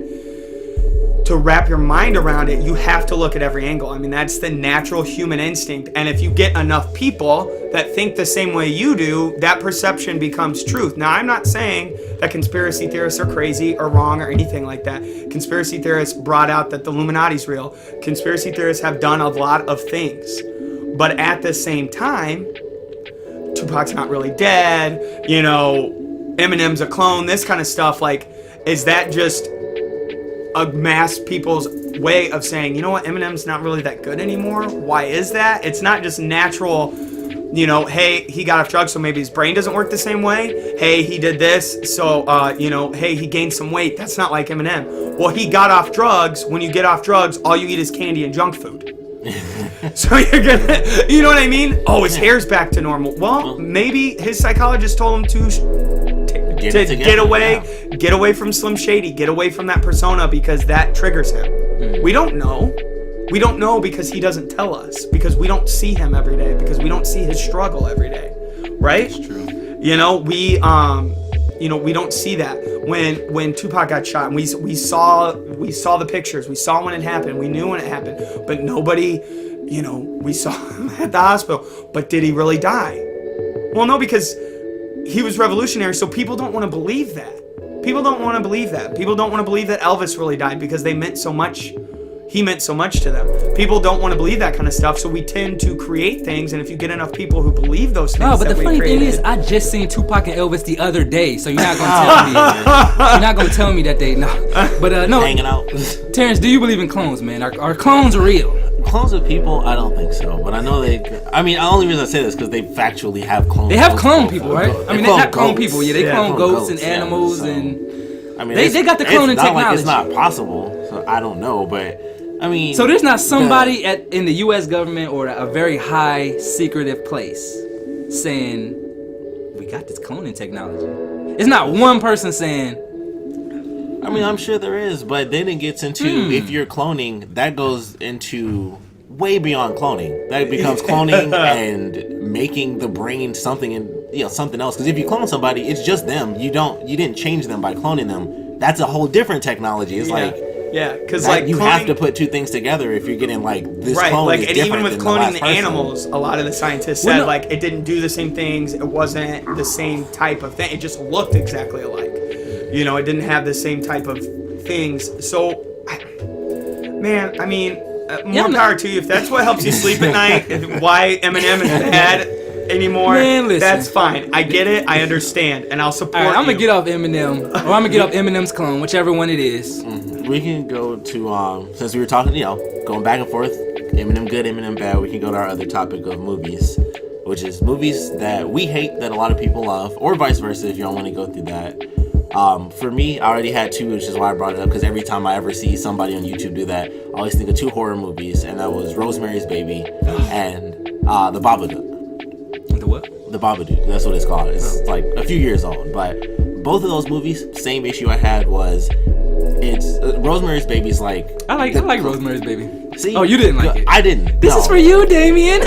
to wrap your mind around it, you have to look at every angle. I mean, that's the natural human instinct. And if you get enough people that think the same way you do, that perception becomes truth. Now, I'm not saying that conspiracy theorists are crazy or wrong or anything like that. Conspiracy theorists brought out that the Illuminati's real. Conspiracy theorists have done a lot of things. But at the same time, Tupac's not really dead, Eminem's a clone, this kind of stuff. Like, is that just a mass people's way of saying, you know what, Eminem's not really that good anymore? Why is that? It's not just natural, hey, he got off drugs, so maybe his brain doesn't work the same way. Hey, he did this, so, hey, he gained some weight. That's not like Eminem. Well, he got off drugs. When you get off drugs, all you eat is candy and junk food. So you're gonna, you know what I mean? Oh, his hair's back to normal. Well, maybe his psychologist told him to get away from Slim Shady, get away from that persona because that triggers him. We don't know. We don't know because he doesn't tell us, because we don't see him every day, because we don't see his struggle every day, right? That's true. We don't see that. When Tupac got shot, and we saw the pictures, we saw when it happened, we knew when it happened, but nobody, we saw him at the hospital. But did he really die? Well, no, because he was revolutionary, so people don't want to believe that. People don't want to believe that. People don't want to believe that Elvis really died because they meant so much. He meant so much to them. People don't want to believe that kind of stuff, so we tend to create things, and if you get enough people who believe those things, no, but the funny thing is, I just seen Tupac and Elvis the other day, so you're not gonna tell me. You're not gonna tell me that they no. But no, hanging out. Terrence, do you believe in clones, man? Are clones real? Clones of people? I don't think so. But I know they. I mean, the only reason I say this is because they factually have clones. They have clone people, right? I mean, they not clone goats. people. Yeah, they clone goats and animals, so, and I mean, they got the cloning it's not technology. Like it's not possible. So I don't know, but I mean. So there's not somebody in the U.S. government or a very high secretive place saying we got this cloning technology. It's not one person saying. I mean, I'm sure there is, but then it gets into if you're cloning, that goes into way beyond cloning. That becomes cloning and making the brain something something else. Because if you clone somebody, it's just them. You didn't change them by cloning them. That's a whole different technology. It's because you cloning, have to put two things together if you're getting like this right, clone like, is and different even with than the cloning last the person. animals, a lot of the scientists said like it didn't do the same things. It wasn't the same type of thing. It just looked exactly alike. You know, it didn't have the same type of things. So, man, I mean, more power to you. If that's what helps you sleep at night, and why Eminem is bad anymore, Man, listen. that's fine. I get it. I understand, and I'll support All right, I'm you. gonna get off Eminem, or I'm gonna get off Eminem's clone, whichever one it is. We can go to since we were talking, going back and forth, Eminem good, Eminem bad. We can go to our other topic of movies, which is movies that we hate that a lot of people love, or vice versa. If you don't want to go through that. For me, I already had two, which is why I brought it up, because every time I ever see somebody on YouTube do that, I always think of two horror movies, and that was Rosemary's Baby and The Babadook. The what? The Babadook, that's what it's called. It's like a few years old, but both of those movies, same issue I had was, it's Rosemary's Baby's like... I like Rosemary's Baby. See? Oh, you didn't like it? I didn't. This is for you, Damien. No,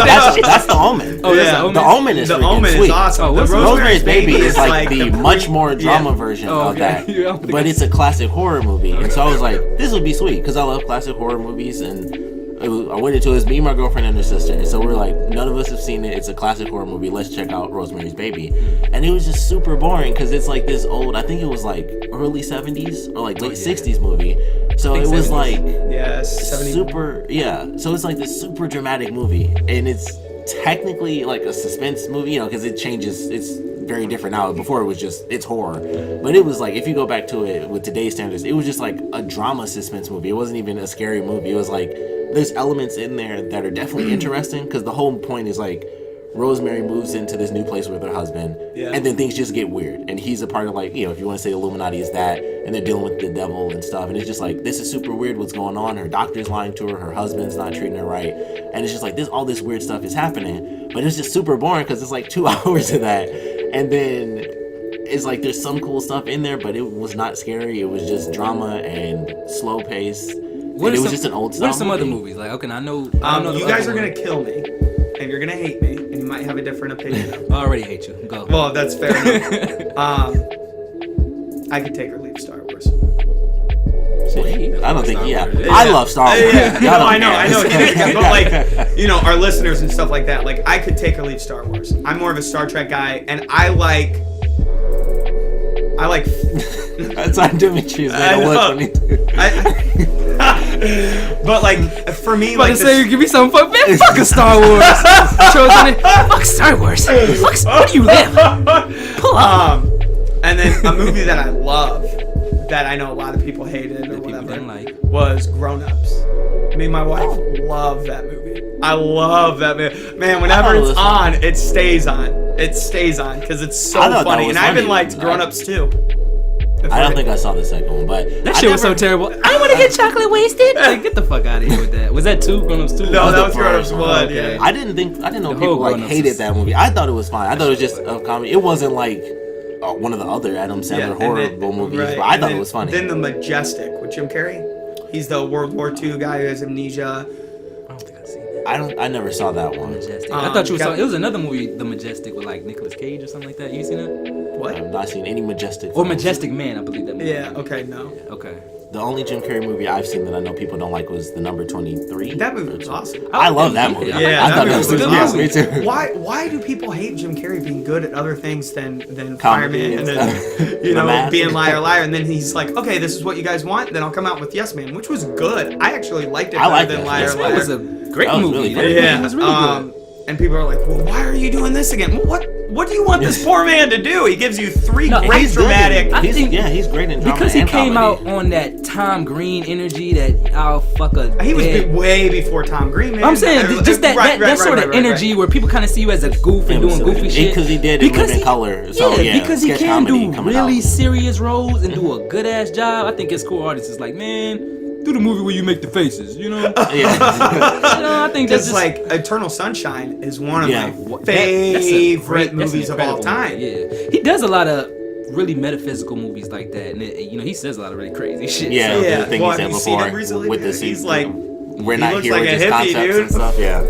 that's The Omen. Oh, that's The Omen? The Omen is The freaking Omen sweet. is awesome. Oh, The what's Rosemary's Baby is like the the much more drama version Oh, of okay. that, Yeah, I don't think but I- it's a classic horror movie, and so I was like, this would be sweet because I love classic horror movies, and I went into it as me, my girlfriend, and her sister, and so we're like, none of us have seen it. It's a classic horror movie. Let's check out Rosemary's Baby, and it was just super boring because it's like this old. I think it was like early '70s or like late '60s movie. So it was 70s. like Yes, 70. So it's like this super dramatic movie, and it's technically like a suspense movie, because it changes. It's very different now. Before it was just it's horror, but it was like if you go back to it with today's standards, it was just like a drama suspense movie. It wasn't even a scary movie. It was like there's elements in there that are definitely interesting because the whole point is like Rosemary moves into this new place with her husband, and then things just get weird, and he's a part of like, if you want to say Illuminati is that, and they're dealing with the devil and stuff, and it's just like, this is super weird what's going on. Her doctor's lying to her husband's not treating her right, and it's just like all this weird stuff is happening, but it's just super boring because it's like 2 hours of that, and then it's like there's some cool stuff in there, but it was not scary. It was just drama and slow pace. It was just an old style. What are some movie. other movies? Like, okay, I know You the guys other are gonna one. kill me, and you're gonna hate me, and you might have a different opinion. I already hate you. Go. Well, that's fair enough. I could take or leave Star Wars. I don't think, Star Wars. I love Star Wars. Yeah, Y'all don't I know, care. but like, our listeners and stuff like that. Like, I could take or leave Star Wars. I'm more of a Star Trek guy, and I like. That's not Dimitri's I know. But like, for me, Like like, say, give me some fuck, man. Fuck a Star Wars. Fuck Star Wars. Fuck, where do you live? Pull up. And then a movie that I love, that I know a lot of people hated or That people whatever, didn't like. was Grown Ups. Me and my wife love that movie. I love that movie. Man, whenever it's on, it stays on. It stays on because it's so I thought that funny. was And I've been funny. liked Grown Ups too. I don't think I saw the second one, but That shit was so terrible. I want to get chocolate wasted. Like, get the fuck out of here with that. Was that 2? Grown Ups 2? No, that was the Grown Ups first 1. one. Okay. Yeah. I didn't know The people whole like Grown Ups hated is- that movie. I thought it was fine. I thought it was just a comedy. It wasn't like one of the other Adam Sandler and horrible movies, right, but I and thought then- it was funny. Then The Majestic with Jim Carrey. He's the World War II guy who has amnesia. I don't think I've seen that. I never saw that one. Majestic. I thought you saw. Got- It was another movie, The Majestic, with like Nicolas Cage or something like that. You seen that? What? I've not seen any Majestic. Or films. Majestic Man, I believe that movie. Yeah. Okay. No. Okay. The only Jim Carrey movie I've seen that I know people don't like was The Number 23. That movie was awesome. I love that movie. Yeah, I thought that was movie was awesome. awesome. Me too. Why do people hate Jim Carrey being good at other things than Comedy Fireman and and then stuff. you The know Mask. being liar and then he's like, okay, this is what you guys want, then I'll come out with Yes Man, which was good. I actually liked it I better liked than it. Liar Yes Man That Liar. was a great That was movie. really That good. movie Yeah, was really good. and people are like, well, why are you doing this again? Well, what do you want this poor man to do? He gives you three No, great He's good. dramatic. I think- He's great in drama Because he and came comedy. out on that Tom Green energy that I'll fuck a He was head. way before Tom Green, man. I'm saying just that sort of energy where people kind of see you as a goof and doing goofy shit. Because he did Live in Color. So, yeah, because he sketch can comedy do coming really out. serious roles and do a good ass job. I think his core artist is like, man, do the movie where you make the faces, you know? Yeah. You know, I think that's Just like Eternal Sunshine is one of Yeah. my that's a favorite great- that's an movies of all incredible time. movie, Yeah, he does a lot of really metaphysical movies like that, and he says a lot of really crazy shit. Yeah, so- Yeah. the thing Well, he said have you seen before him recently, with dude? the He's like- we're he not looks here like with a just hippie, concepts dude. and stuff. Yeah,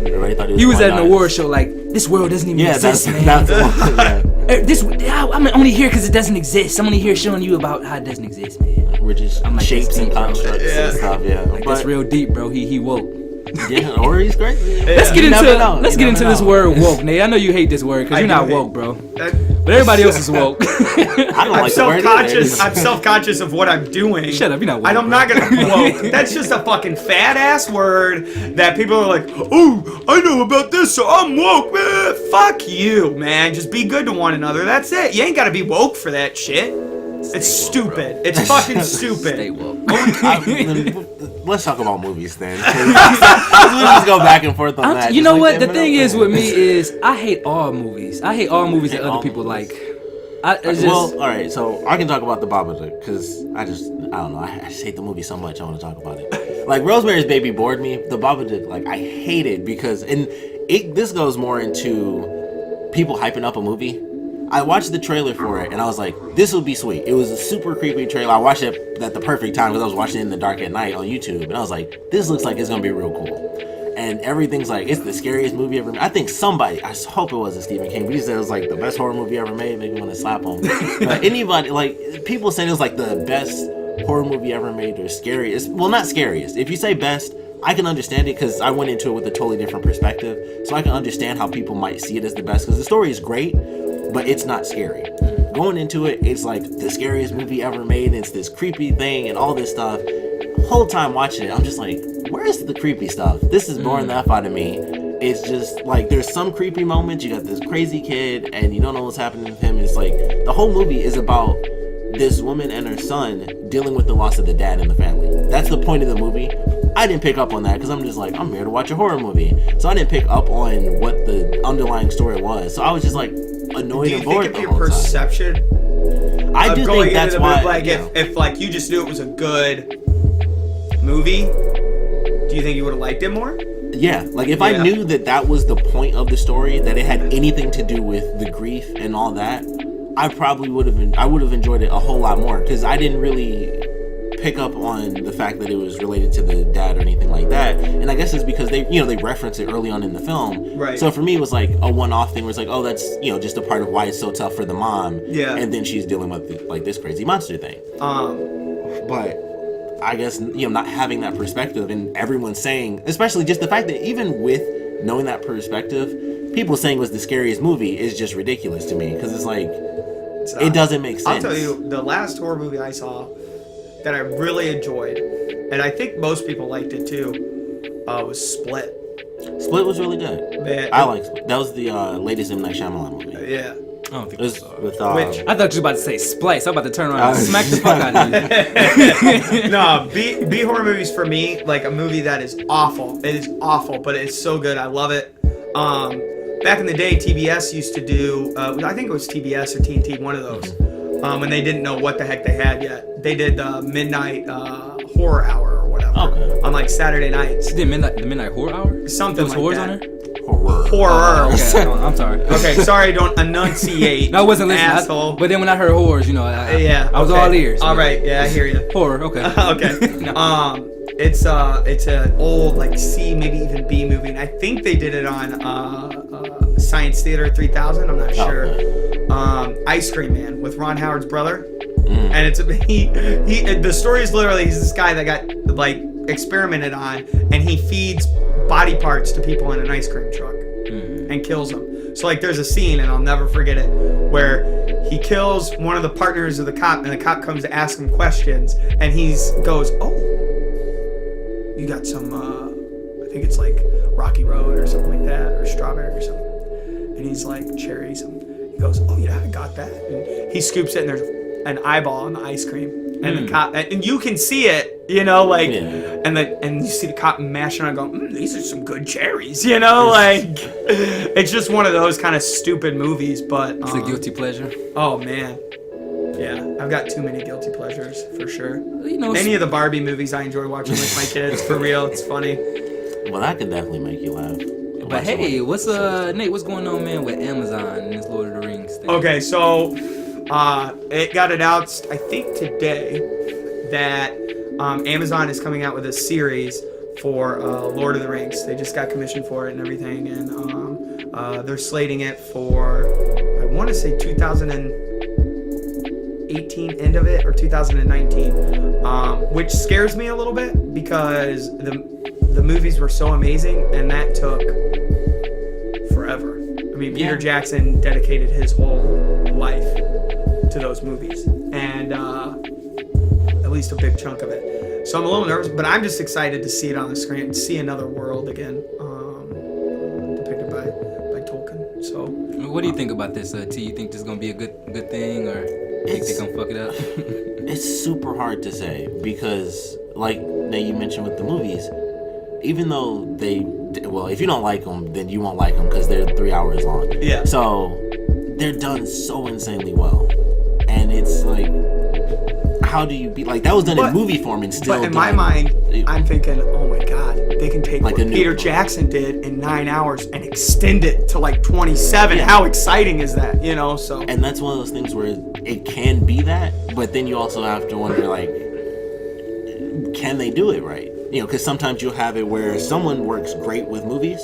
everybody thought He was at an white award noise. show like, this world doesn't even Yeah, exist, man. that's the one. Yeah. I'm only here because it doesn't exist. I'm only here showing you about how it doesn't exist, man. We're just I'm like, shapes that's and deep, bro. constructs Yeah. and stuff. Yeah, Like, that's real deep, bro. He woke. Yeah, or he's great. Let's get You into never know. let's You get never into this know. word woke, Nate. I know you hate this word because I you're do not hate- woke, bro. But everybody else is woke. I don't I'm like the word self-conscious. either. I'm self-conscious of what I'm doing. Shut up, you're not woke, I'm bro. not gonna be woke. That's just a fucking fat ass word that people are like, oh, I know about this, so I'm woke, man. Fuck you, man. Just be good to one another. That's it. You ain't gotta be woke for that shit. It's stupid. It's fucking Stay stupid. woke. Let's talk about movies then. 'Cause we just go back and forth on that. You just know like what? the The thing Eminem is thing. with me is I hate all movies. I hate all movies that Hate other all people movies. like. It's just, Well, all right. So I can talk about the Babadook because I don't know. I just hate the movie so much. I want to talk about it. Like Rosemary's Baby bored me. The Babadook, like I hate it because this goes more into people hyping up a movie. I watched the trailer for it and I was like, this will be sweet. It was a super creepy trailer. I watched it at the perfect time because I was watching it in the dark at night on YouTube and I was like, this looks like it's gonna be real cool. And everything's like, it's the scariest movie ever made. I think I hope it wasn't Stephen King, but he said it was like the best horror movie ever made. Made me want to slap him. But anybody, like, people saying it was like the best horror movie ever made or scariest. Well, not scariest. If you say best, I can understand it because I went into it with a totally different perspective. So I can understand how people might see it as the best because the story is great, but it's not scary. Going into it, it's like the scariest movie ever made. And it's this creepy thing and all this stuff. Whole time watching it, I'm just like, where's the creepy stuff? This is boring the F out of me. It's just like there's some creepy moments. You got this crazy kid and you don't know what's happening with him. It's like the whole movie is about this woman and her son dealing with the loss of the dad in the family. That's the point of the movie. I didn't pick up on that because I'm just like, I'm here to watch a horror movie. So I didn't pick up on what the underlying story was. So I was just like annoyed Do you and bored think the if your whole time. perception I of do going think that's into the why. movie, like yeah. if like you just knew it was a good movie, do you think you would have liked it more? Yeah, like if I Yeah. knew that was the point of the story, that it had anything to do with the grief and all that, I probably would have enjoyed it a whole lot more because I didn't really pick up on the fact that it was related to the dad or anything like that. And I guess it's because they reference it early on in the film. Right. So for me, it was like a one-off thing where it's like, oh, that's just a part of why it's so tough for the mom. Yeah. And then she's dealing with like this crazy monster thing. But I guess not having that perspective and everyone saying, especially just the fact that even with knowing that perspective, people saying it was the scariest movie is just ridiculous to me because it's like it doesn't make sense. I'll tell you, the last horror movie I saw that I really enjoyed, and I think most people liked it too, was Split. Split was really good. Man, I like Split. That was the latest M. Night Shyamalan movie. Yeah. I don't think It was with Which- I thought you were about to say Splice. I'm about to turn around and smack the fuck out of you. No, B horror movies for me, like a movie that is awful. It is awful, but it's so good. I love it. Back in the day, TBS used to do, I think it was TBS or TNT, one of those, when they didn't know what the heck they had yet. They did the midnight horror hour or whatever Okay. on like Saturday nights. The midnight horror hour. Something There was like horrors that. on there. Horror. Okay, I'm sorry. Okay, sorry, don't enunciate. No, I wasn't listening. Asshole. But then when I heard horrors, Yeah. I was okay. all ears. All right, yeah, I hear you. Horror. Okay. Okay. No. It's an old like C, maybe even B movie, and I think they did it on Science Theater 3000. I'm not sure. Okay. Ice Cream Man with Ron Howard's brother. and it's the story is literally he's this guy that got like experimented on, and he feeds body parts to people in an ice cream truck and kills them. So like there's a scene, and I'll never forget it, where he kills one of the partners of the cop, and the cop comes to ask him questions, and he goes, "Oh, you got some I think it's like Rocky Road or something like that, or strawberry or something." And he's like, "Cherries." And he goes, "Oh yeah, I got that." And he scoops it, and there's an eyeball on the ice cream. And the cop, and you can see it, you know, like, and you see the cop mashing on, going, "These are some good cherries," you know, like, it's just one of those kind of stupid movies, but It's a guilty pleasure. oh man, yeah, I've got too many guilty pleasures for sure. You know, Any of the Barbie movies I enjoy watching with my kids, for real, it's funny. Well, that can definitely make you laugh. but hey, what's Nate? What's going on, man, with Amazon and this Lord of the Rings thing? Okay, so it got announced, I think today, that Amazon is coming out with a series for Lord of the Rings. They just got commissioned for it and everything, and they're slating it for, I want to say 2018 end of it, or 2019, which scares me a little bit because the movies were so amazing, and that took forever. I mean, Peter Jackson dedicated his whole life to those movies, and at least a big chunk of it. So I'm a little nervous, but I'm just excited to see it on the screen and see another world again, depicted by Tolkien. So, what do you think about this, T? You think this is gonna be a good thing, or you think they're gonna fuck it up? It's super hard to say because, like Nate, you mentioned with the movies, even though if you don't like them, then you won't like them because they're 3 hours long. Yeah. So they're done so insanely well, and it's like, how do you be like that was done in movie form and still? But in my mind, I'm thinking, oh my god, they can take like what Peter Jackson did in 9 hours and extend it to like 27. Yeah. How exciting is that? You know, so. And that's one of those things where it can be that, but then you also have to wonder, like, can they do it right? You know, because sometimes you'll have it where someone works great with movies,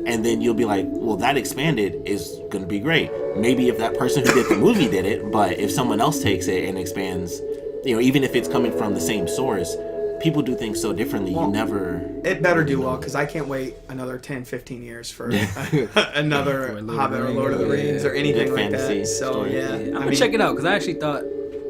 and then you'll be like, well, that expanded is going to be great. Maybe if that person who did the movie did it, but if someone else takes it and expands, you know, even if it's coming from the same source, people do things so differently. Well, you never... It better do well, because I can't wait another 10, 15 years for another Hobbit or Lord of the Rings or anything like that. So, yeah. I'm going to check it out, because I actually thought,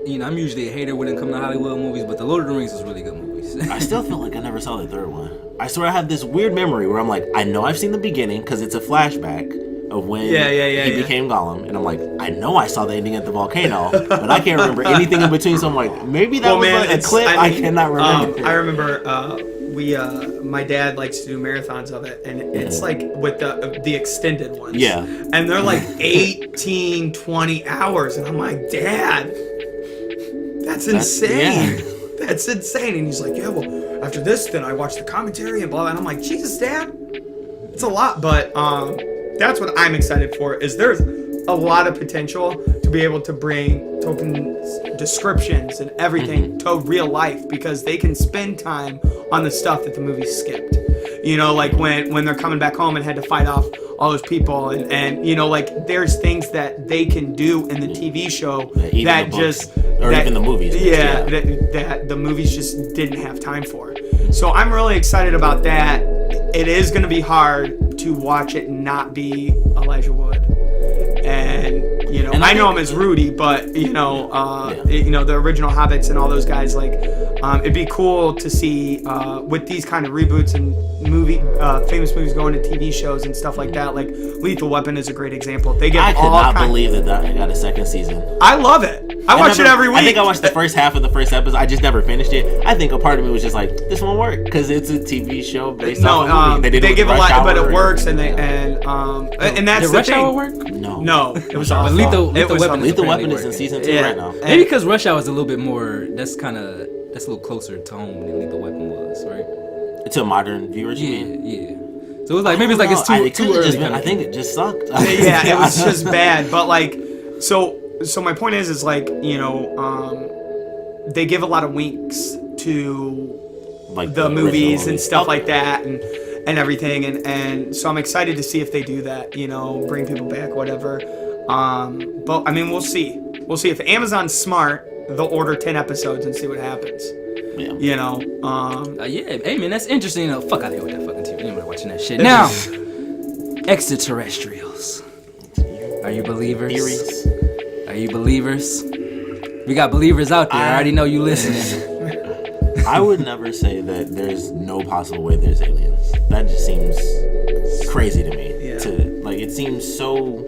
you know, I'm usually a hater when it comes to Hollywood movies, but the Lord of the Rings is really good movies. I still feel like I never saw the third one. I swear I have this weird memory where I'm like, I know I've seen the beginning because it's a flashback of when he became Gollum, and I'm like, I know I saw the ending at the volcano, but I can't remember anything in between. So I'm like, maybe that was like a clip. I cannot remember. I remember my dad likes to do marathons of it, and it's like with the extended ones. Yeah. And they're like 18, 20 hours, and I'm like, Dad, that's insane. That's insane. And he's like, yeah, well, after this, then I watched the commentary and blah, blah. And I'm like, Jesus, Dad, it's a lot. But that's what I'm excited for, is there's a lot of potential to be able to bring Tolkien's descriptions and everything to real life, because they can spend time on the stuff that the movie skipped. You know, like when they're coming back home and had to fight off all those people, and you know, like there's things that they can do in the TV show that even the movies. That the movies just didn't have time for. So I'm really excited about that. It is going to be hard to watch it not be Elijah Wood, and you know, I know him as Rudy, but you know, you know, the original Hobbits and all those guys. Like, it'd be cool to see with these kind of reboots and famous movies going to TV shows and stuff like that. Like Lethal Weapon is a great example. I could not believe that got a second season. I love it. I watch it every week. I think I watched the first half of the first episode. I just never finished it. I think a part of me was just like, this won't work because it's a TV show based off a movie. They give a lot, but it works, and that's Did the Rush thing. Hour work? No, it was awful. Lethal Weapon is in season 2 right now. Maybe because Rush Hour is a little bit more. That's a little closer to home than Lethal Weapon was, right? To modern viewers. Yeah. So it's like maybe it's too early. I think it just sucked. Yeah, it was just bad. But like, so my point is like, you know, they give a lot of winks to like the movies and stuff like that, and everything, and so I'm excited to see if they do that. You know, bring people back, whatever. But I mean, we'll see if Amazon's smart they'll order 10 episodes and see what happens. Yeah. You know. Yeah. Hey man, that's interesting. Fuck out of here with that fucking TV. Anybody watching that shit now? Extraterrestrials. Are you believers? Theories. Are you believers? We got believers out there. I already know you listening. I would never say that there's no possible way there's aliens. That just seems crazy to me. Yeah. It seems so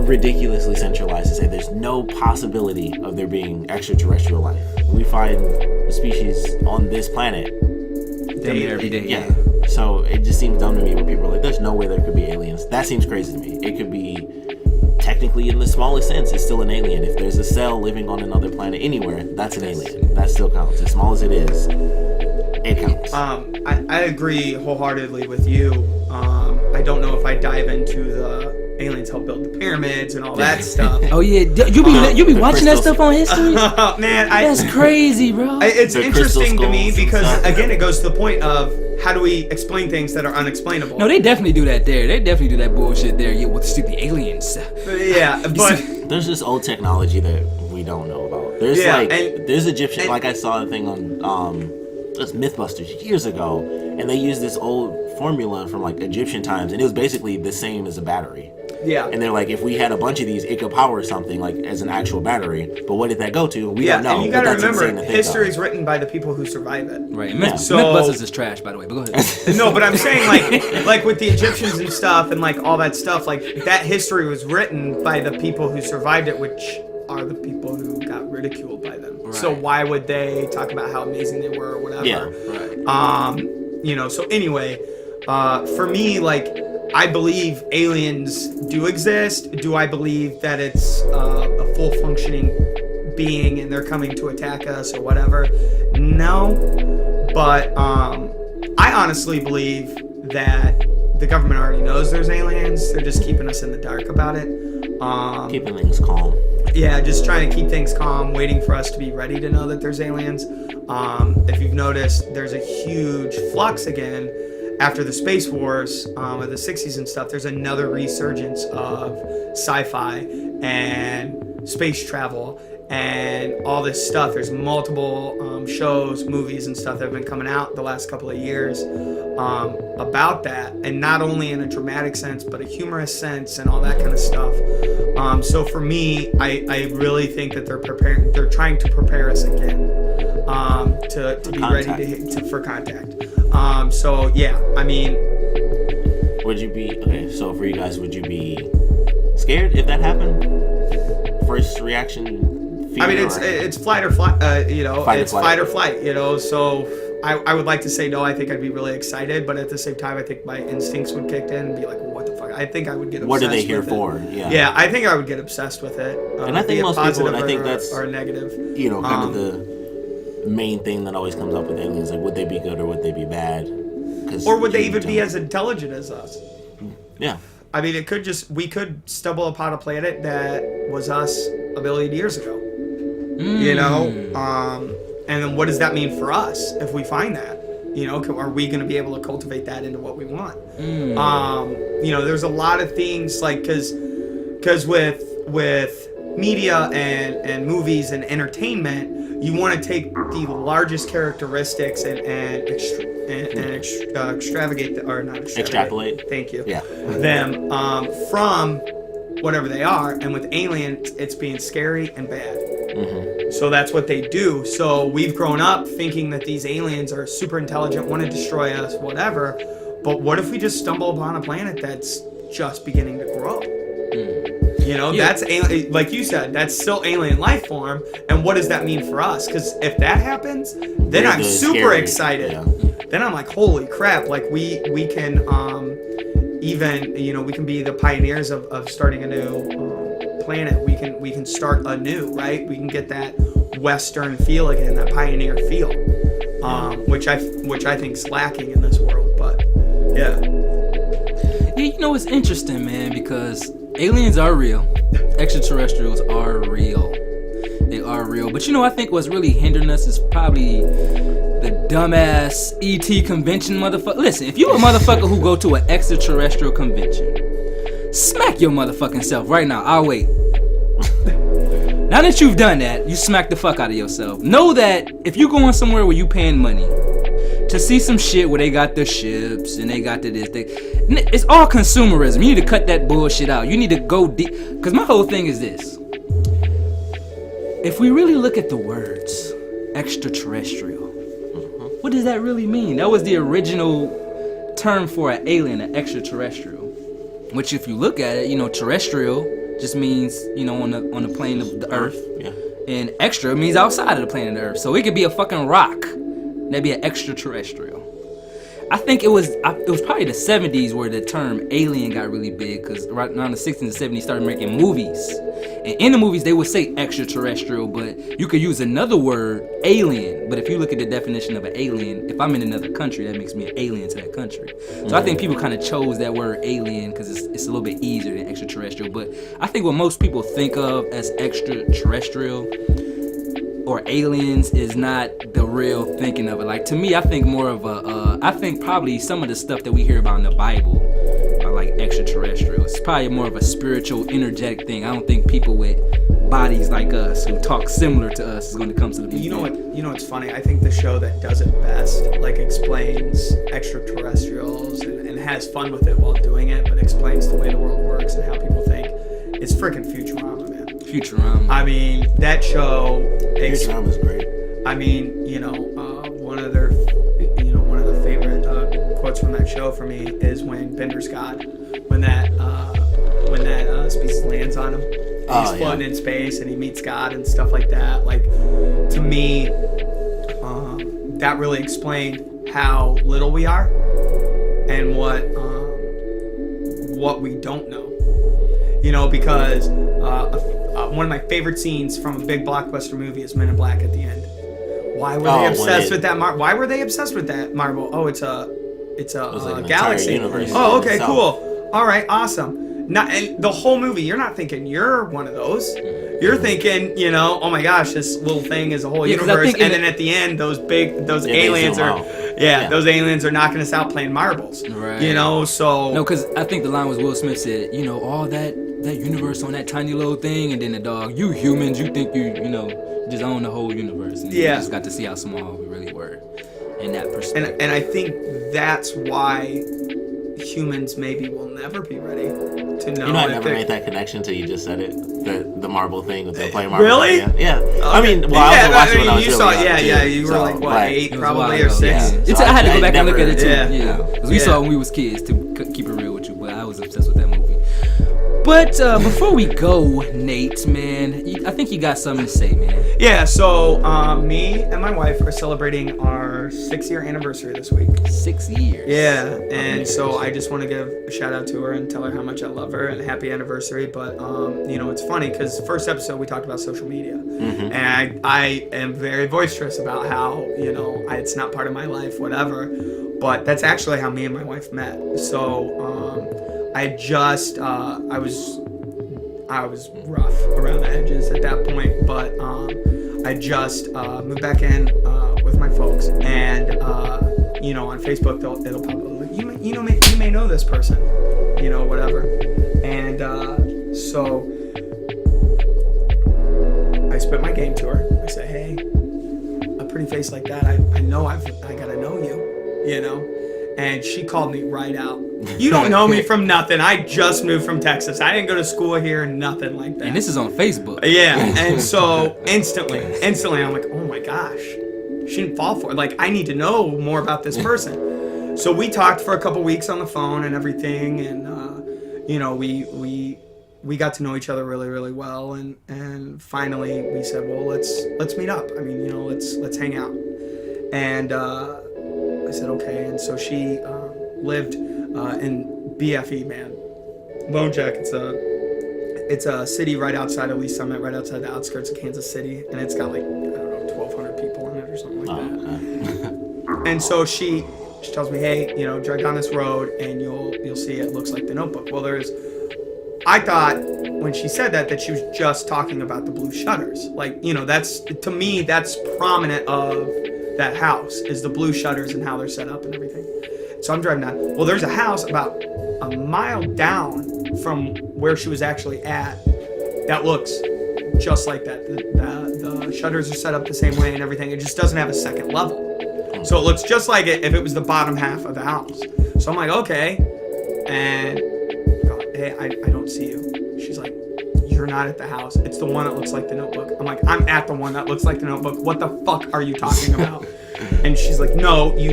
ridiculously centralized to say there's no possibility of there being extraterrestrial life. We find species on this planet Damn near every day. Yeah. So it just seems dumb to me when people are like, there's no way there could be aliens. That seems crazy to me. It could be, technically, in the smallest sense, it's still an alien. If there's a cell living on another planet anywhere, that's an alien. That still counts. As small as it is, it counts. I agree wholeheartedly with you. I don't know if I dive into the aliens help build the pyramids and all that stuff. Oh yeah, you be watching that stuff on History? Man, that's crazy, bro. It's The interesting to me crystal skulls because and stuff. again, it goes to the point of how do we explain things that are unexplainable? No, they definitely do that there. They definitely do that bullshit there. Yeah, with the stupid aliens. Yeah, but There's this old technology that we don't know about. There's there's Egyptian, like I saw a thing on this Mythbusters years ago, and they used this old formula from like Egyptian times, and it was basically the same as a battery. yeah, And they're like, if we had a bunch of these, it could power something like as an actual battery. But what did that go to? We don't know. and you but gotta that's insane to remember, think history of. is written by the people who survive it. Right. So- Mythbusters is trash, by the way. But go ahead. No, but I'm saying like with the Egyptians and stuff and like all that stuff, like that history was written by the people who survived it, which are the people who got ridiculed by them. Right. So why would they talk about how amazing they were or whatever? Yeah. Right. So anyway, for me, like, I believe aliens do exist. Do I believe that it's a full functioning being and they're coming to attack us or whatever? No. But I honestly believe that the government already knows there's aliens. They're just keeping us in the dark about it. Keeping things calm. Yeah, just trying to keep things calm, waiting for us to be ready to know that there's aliens. If you've noticed, there's a huge flux again after the space wars of the 60s and stuff. There's another resurgence of sci-fi and space travel and all this stuff. There's multiple shows, movies, and stuff that have been coming out the last couple of years about that, and not only in a dramatic sense, but a humorous sense and all that kind of stuff. So for me, I really think that they're trying to prepare us again to be ready for contact. So yeah, I mean, Would you be okay? So for you guys, would you be scared if that happened? First reaction. Fear, I mean, it's flight or flight. Fight or flight. So I would like to say no. I think I'd be really excited, but at the same time, I think my instincts would kick in and be like, what the fuck? I think I would get obsessed. What are they here with for? it. Yeah. Yeah, I think I would get obsessed with it. And I think be it most people, positive and I think that's or negative. kind of the main thing that always comes up with aliens, like would they be good or would they be bad? Or would they even be as intelligent as us? Yeah. I mean, we could stumble upon a planet that was us a billion years ago. And then what does that mean for us if we find that? Are we going to be able to cultivate that into what we want? There's a lot of things like because with media and movies and entertainment, you want to take the largest characteristics and extravagate or not Extrapolate. Thank you. Yeah. Them from whatever they are, and with aliens, it's being scary and bad. Mm-hmm. So that's what they do. So we've grown up thinking that these aliens are super intelligent, want to destroy us, whatever. But what if we just stumble upon a planet that's just beginning to grow? That's alien, like you said, that's still alien life form. And what does that mean for us? Because if that happens, then I'm super excited. Yeah. Then I'm like, holy crap! Like we can we can be the pioneers of starting a new planet. We can start anew, right? We can get that Western feel again, that pioneer feel, which I think is lacking in this world. But yeah. It's interesting, man, because aliens are real. Extraterrestrials are real. They are real. But I think what's really hindering us is probably the dumbass ET convention motherfucker. Listen, if you a motherfucker who go to an extraterrestrial convention, smack your motherfucking self right now. I'll wait. Now that you've done that, you smack the fuck out of yourself. Know that if you going somewhere where you paying money to see some shit where they got their ships and they got the this, it's all consumerism. You need to cut that bullshit out. You need to go deep. Because my whole thing is this. If we really look at the words extraterrestrial, what does that really mean? That was the original term for an alien, an extraterrestrial. Which if you look at it, you know, terrestrial just means, you know, on the plane of the earth. Yeah. And extra means outside of the plane of the earth. So it could be a fucking rock. That'd be an extraterrestrial. I think it was probably the 70s where the term alien got really big, because right around the 60s and 70s started making movies. And in the movies they would say extraterrestrial, but you could use another word, alien. But if you look at the definition of an alien, if I'm in another country, that makes me an alien to that country. So I think people kind of chose that word alien because it's a little bit easier than extraterrestrial. But I think what most people think of as extraterrestrial or aliens is not the real thinking of it. Like, to me, I think more of I think probably some of the stuff that we hear about in the Bible are like extraterrestrial. It's probably more of a spiritual, energetic thing. I don't think people with bodies like us who talk similar to us is going to come to the Big You know Bang. what? You know what's funny? I think the show that does it best, like explains extraterrestrials and has fun with it while doing it, but explains the way the world works and how people think, is freaking Futurama, man. Futurama. I mean, that show. Futurama's great. I mean, you know, one of the favorite quotes from that show for me is when Bender's God, when that species lands on him, and he's floating in space and he meets God and stuff like that. Like, to me, that really explained how little we are and what we don't know. You know, because one of my favorite scenes from a big blockbuster movie is Men in Black at the end. Why were they obsessed with that? Why were they obsessed with that marble? Oh, it's a like galaxy. universe. Oh, okay, itself. cool. All right, awesome. And the whole movie, you're not thinking you're one of those. You're thinking, you know, oh my gosh, this little thing is a whole universe. And then at the end, those aliens are, those aliens are knocking us out playing marbles. Right. You know, so. No, because I think the line was Will Smith said, you know, all that universe on that tiny little thing, and then the dog, you humans, you think you just own the whole universe. And you just got to see how small we really were in that perspective. And I think that's why humans maybe will never be ready to know. You know, I never made that connection until you just said it. The marble thing with the playing marble. Really? Yeah. Okay. I mean, well, I was watching when I was you really saw, young, you were like, what, 8 probably, or or 6? Yeah. I had to go back and look at it too. Yeah. Because we saw it when we was kids, to keep it real with you, but I was obsessed with that movie. But before we go, Nate, man, I think you got something to say, man. Yeah, so me and my wife are celebrating our 6-year anniversary this week. 6 years. Yeah, and so I just want to give a shout out to her and tell her how much I love her and happy anniversary. But you know, it's funny because first episode we talked about social media, and I am very boisterous about how, you know, it's not part of my life, whatever. But that's actually how me and my wife met. So I was rough around the edges at that point, but I just moved back in with my folks, and you know, on Facebook it'll pop up, you may know this person, you know, whatever, and so I spit my game to her. I said, hey, a pretty face like that, I know I gotta know you know. And she called me right out. You don't know me from nothing. I just moved from Texas. I didn't go to school here, nothing like that. And this is on Facebook. Yeah, and so instantly, I'm like, oh my gosh. She didn't fall for it. Like, I need to know more about this person. So we talked for a couple weeks on the phone and everything, and you know, we got to know each other really, really well, and finally we said, well, let's meet up. I mean, you know, let's hang out. And I said, okay. And so she lived in BFE, man. Lone Jack, it's a city right outside of Lee Summit, right outside the outskirts of Kansas City. And it's got like, I don't know, 1,200 people in it or something like that. And so she tells me, hey, you know, drive down this road and you'll see it looks like The Notebook. Well, I thought when she said that she was just talking about the blue shutters. Like, you know, to me, that's prominent of that house, is the blue shutters and how they're set up and everything. So I'm driving down. Well, there's a house about a mile down from where she was actually at that looks just like that. The shutters are set up the same way and everything. It just doesn't have a second level. So it looks just like it if it was the bottom half of the house. So I'm like, okay. And I go, hey, I don't see you. She's like, you're not at the house. It's the one that looks like the Notebook. I'm like, I'm at the one that looks like the Notebook. What the fuck are you talking about? And she's like, no, you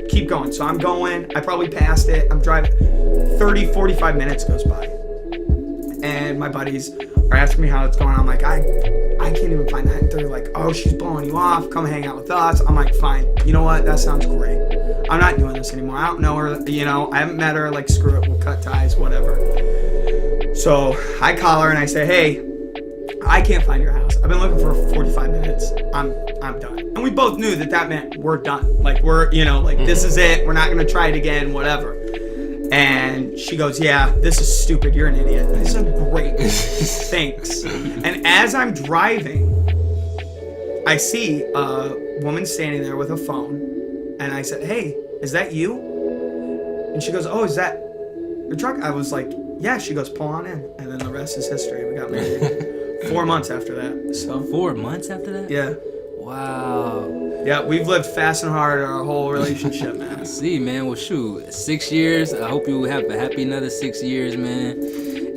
keep going. So I'm going. I probably passed it. I'm driving. 30, 45 minutes goes by. And my buddies are asking me how it's going. I'm like, I can't even find that. They're like, oh, she's blowing you off. Come hang out with us. I'm like, fine. You know what? That sounds great. I'm not doing this anymore. I don't know her. You know, I haven't met her. Like, screw it. We'll cut ties, whatever. So I call her and I say, hey, I can't find your house. I've been looking for 45 minutes. I'm done. And we both knew that meant we're done. Like, we're, you know, like, this is it. We're not going to try it again, whatever. And she goes, yeah, this is stupid. You're an idiot. I said, great. Thanks. And as I'm driving, I see a woman standing there with a phone. And I said, hey, is that you? And she goes, oh, is that your truck? I was like, yeah. She goes, pull on in. And then the rest is history. We got married 4 months after that. So 4 months after that? Yeah. Wow. Yeah, we've lived fast and hard our whole relationship, man. See, man. Well, shoot, 6 years. I hope you have a happy another 6 years, man.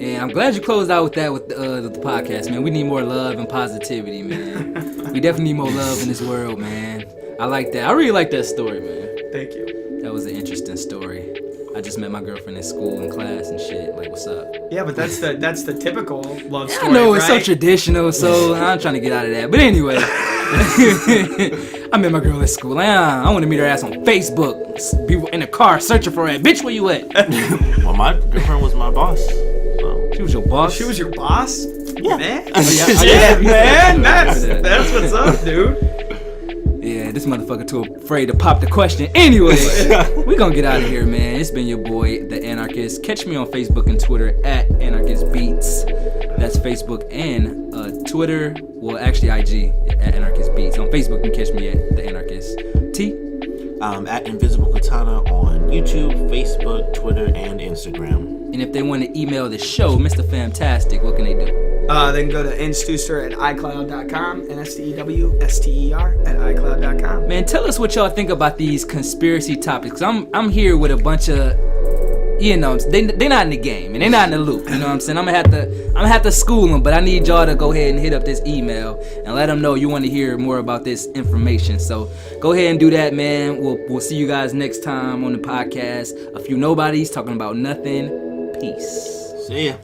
And I'm glad you closed out with that with the podcast, man. We need more love and positivity, man. We definitely need more love in this world, man. I like that. I really like that story, man. Thank you. That was an interesting story. I just met my girlfriend in school and class and shit. Like, what's up? Yeah, but that's the typical love story. I know it's right? so traditional, so I'm trying to get out of that. But anyway, I met my girl at school. I want to meet her ass on Facebook. Be in the car searching for her. Bitch, where you at? Well, my girlfriend was my boss. So. She was your boss? She was your boss? Yeah. Man. Yeah, Man. That's what's up, dude. Yeah, this motherfucker too afraid to pop the question. Anyway, we gonna get out of here, man. It's been your boy, The Anarchist. Catch me on Facebook and Twitter at Anarchist Beats. That's Facebook and Twitter. Well, actually IG at Anarchist Beats. On Facebook, you can catch me at The Anarchist. T? At Invisiblekatana on YouTube, Facebook, Twitter, and Instagram. And if they want to email the show, Mr. Fantastic, what can they do? They can go to nstewster at iCloud.com, NSTEWSTER at iCloud.com. Man, tell us what y'all think about these conspiracy topics. I'm here with a bunch of, you know, they're not in the game and they're not in the loop. You know what I'm saying? I'm gonna have to school them, but I need y'all to go ahead and hit up this email and let them know you want to hear more about this information. So go ahead and do that, man. We'll see you guys next time on the podcast. A few nobodies talking about nothing. Peace. See ya.